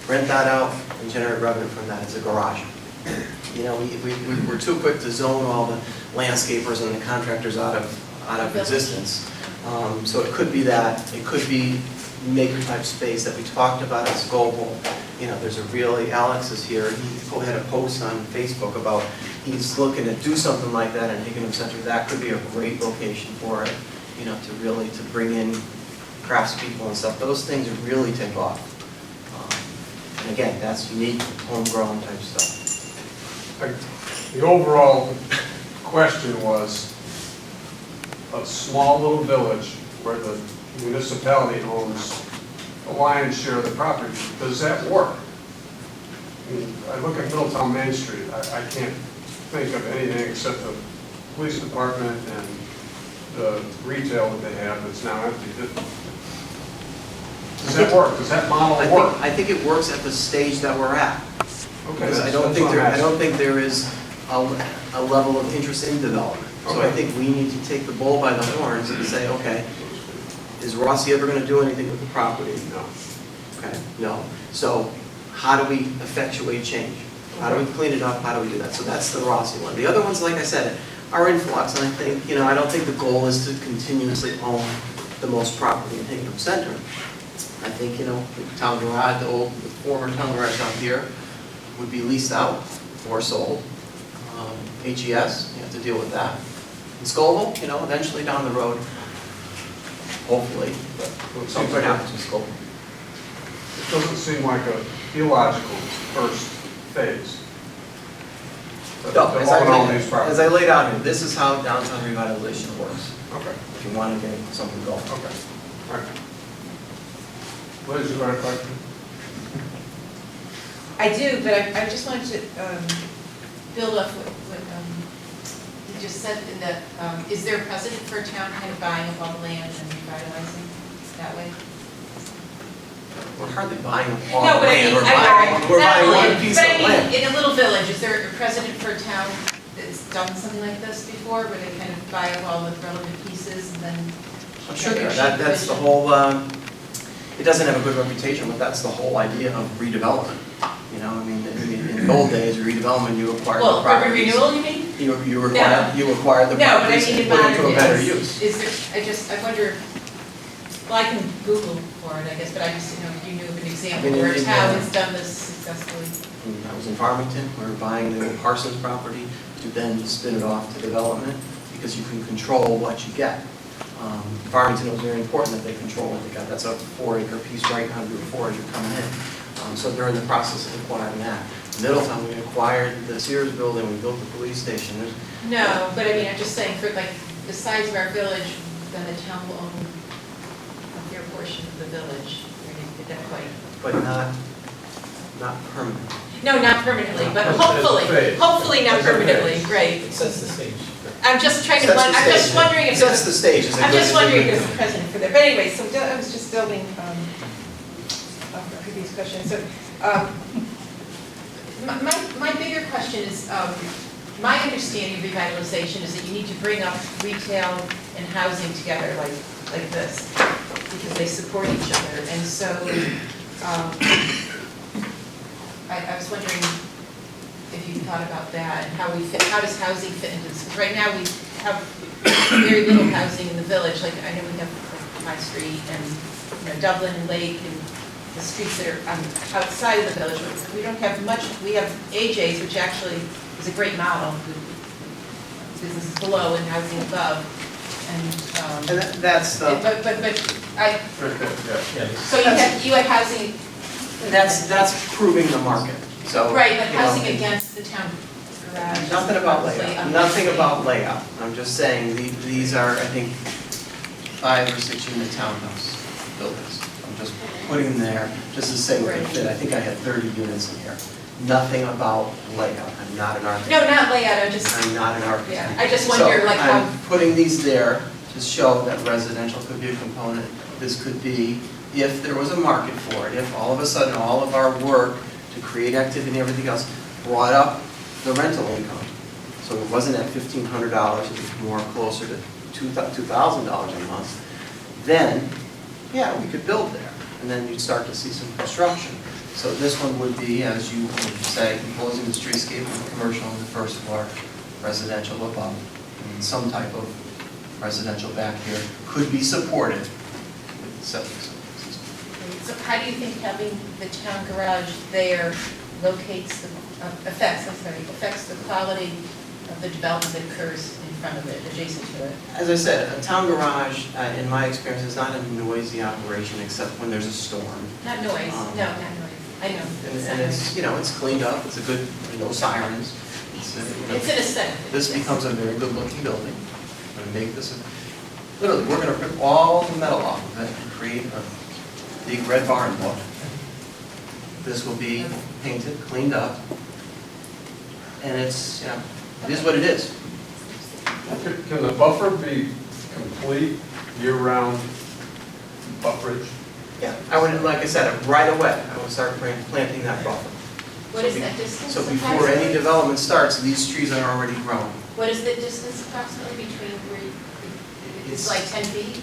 rent that out and generate revenue from that. It's a garage. We're too quick to zone all the landscapers and the contractors out of existence. So it could be that. It could be maker type space that we talked about at Scoville. There's Alex is here. He had a post on Facebook about he's looking to do something like that in Higginham Center. That could be a great location for it. To bring in craftspeople and stuff. Those things really take off. And again, that's unique, homegrown type stuff. The overall question was a small little village where the municipality owns the lion's share of the property. Does that work? I look at Middletown Main Street, I can't think of anything except the police department and the retail that they have that's now empty. Does that work? Does that model work? I think it works at the stage that we're at. Okay, I don't think there is a level of interest in development. So I think we need to take the bull by the horns and say, okay, is Rossi ever going to do anything with the property? No. Okay, no. So how do we effectuate change? How do we clean it up? How do we do that? So that's the Rossi one. The other ones, like I said, are in flux, and I think, I don't think the goal is to continuously own the most property in Hingham Center. I think, the town garage, the former town garage down here would be leased out or sold. HES, you have to deal with that. And Scoville, eventually down the road, hopefully, but something happens with Scoville. It doesn't seem like a illogical first phase. No, As as I laid out here, this is how downtown revitalization works. Okay. If you want to get something going. Okay. All right. Liz, you got a question? I do, but I just wanted to build off what You just said that, is there a precedent for a town kind of buying up all the land and revitalizing that way? We're hardly buying all No, but I land, mean, we're not buying land, one piece but of I mean, land. in a little village, is there a precedent for a town that's done something like this before, where they kind of buy up all the relevant pieces and then? I'm sure that's the whole, it doesn't have a good reputation, but that's the whole idea of redevelopment. In the old days, redevelopment, you acquired the Well, for properties. renewal, you mean? You acquired the No, but I properties mean, and in put it to a modern better days, use. is there, I wonder, well, I can Google for it, I guess, but I just didn't know if you knew of an example I mean, where a in- town has done this successfully. I was in Farmington, we were buying the Parsons property to then spin it off to development, because you can control what you get. Farmington was very important that they control what they got. That's a 4-acre piece right on Route 4 as you're coming in. So they're in the process of acquiring that. Middletown, we acquired the Sears building, we built the police station. No, but I mean, I'm just saying, for like, the size of our village, then the town will own a fair portion of the village, at that point. But not permanent. No, not permanently, but It's a hopefully, phase. hopefully not It's a phase. permanently, right. It sets the stage. I'm just trying to, Sets the I'm just stage. wondering if. Sets the stage. Is a I'm good- just is a wondering good if thing. there's a precedent for that. But anyway, so I was just building off the previous question. So My bigger question is, my understanding of revitalization is that you need to bring up retail and housing together like this, because they support each other. And so, I was wondering if you thought about that, and how does housing fit into this? Because right now, we have very little housing in the village, like, I know we have my street, and, Dublin and Lake, and the streets that are outside of the village. We don't have much. We have AJ's, which actually is a great model, with businesses below and housing above. And that's the, But I, Yeah. so you had housing. that's proving the market, so. Right, but you know, housing against the town garage. Nothing about Obviously, layout, I'm nothing saying- about layout. I'm just saying, these are, I think, 5 or 6 unit townhouse buildings. I'm just putting them there, just to say where it fit. I think I had 30 units in here. Nothing about layout. I'm not an architect. No, not layout, I'm not an architect. Yeah, I just wonder, So like, how- I'm putting these there to show that residential could be a component. This could be, if there was a market for it, if all of a sudden all of our work to create activity and everything else brought up the rental income. So it wasn't at $1,500, it was more closer to $2,000 a month. Then, yeah, we could build there, and then you'd start to see some construction. So this one would be, as you would say, composing the streetscape with commercial on the first floor, residential above, and some type of residential back here could be supported with septic system. So how do you think having the town garage there affects the quality of the development that occurs in front of it, adjacent to it? As I said, a town garage, in my experience, is not a noisy operation except when there's a storm. Not noise, no, not noise. I know. And it's, it's cleaned up, it's a good, no sirens. It's It's an aesthetic. This becomes a very good-looking building. I'm going to make this, literally, we're going to rip all the metal off of it and create a big red barn look. This will be painted, cleaned up, and it's, it is what it is. Can the buffer be complete year-round bufferage? Yeah, I would, like I said, right away, I would start planting that buffer. What is that distance? So before any development starts, these trees are already grown. What is the distance approximately between where, it's like 10 feet?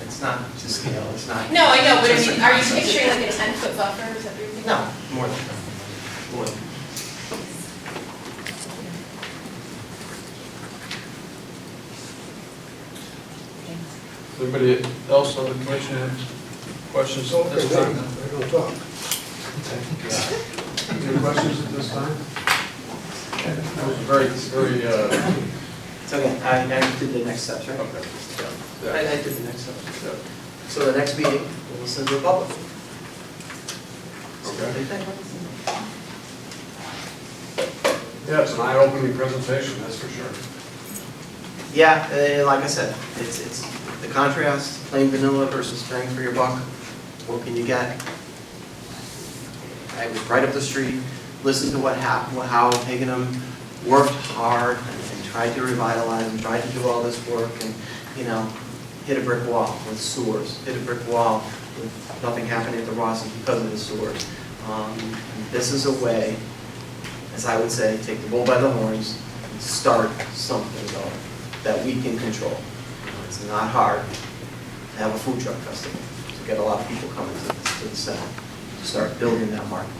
It's not to scale, it's not. No, I know, but I Just mean, a are you concept. picturing like a 10-foot buffer, is that what you're thinking? No, more than that. More than that. Anybody else on the commission have questions at this time? I don't talk. Any questions at this time? That was very, very, So again, I did the next steps, right? okay. I did the next steps. So the next meeting, we'll listen to the public. See what they think. Yeah, it's an eye-opening presentation, that's for sure. Yeah, and like I said, it's the contrast, plain vanilla versus bang for your buck. What can you get? I was right up the street, listened to what happened, how Haddam worked hard and tried to revitalize and tried to do all this work and, hit a brick wall with sewers, hit a brick wall with nothing happening at the Rosses because of the sewers. This is a way, as I would say, take the bull by the horns and start something going that we can control. It's not hard to have a food truck festival, to get a lot of people coming to the center, to start building that market.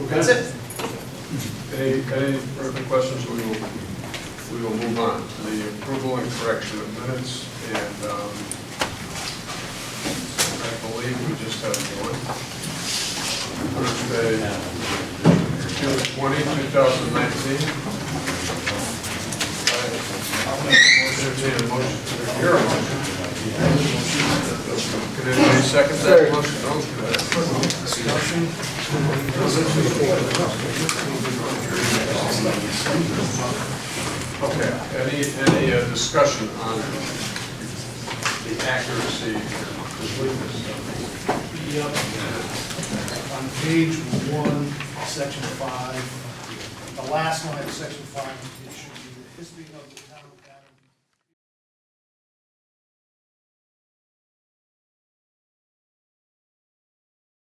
That's it. Any further questions? We will move on to the approval and correction of minutes, and I believe we just have one. Thursday, June 20, 2019. I'll entertain a motion to hear a motion. Could anybody second that motion? No, discussion? Okay, any discussion on the accuracy and completeness of Yep. On page 1, section 5, the last line of section 5, it should be the history of the town.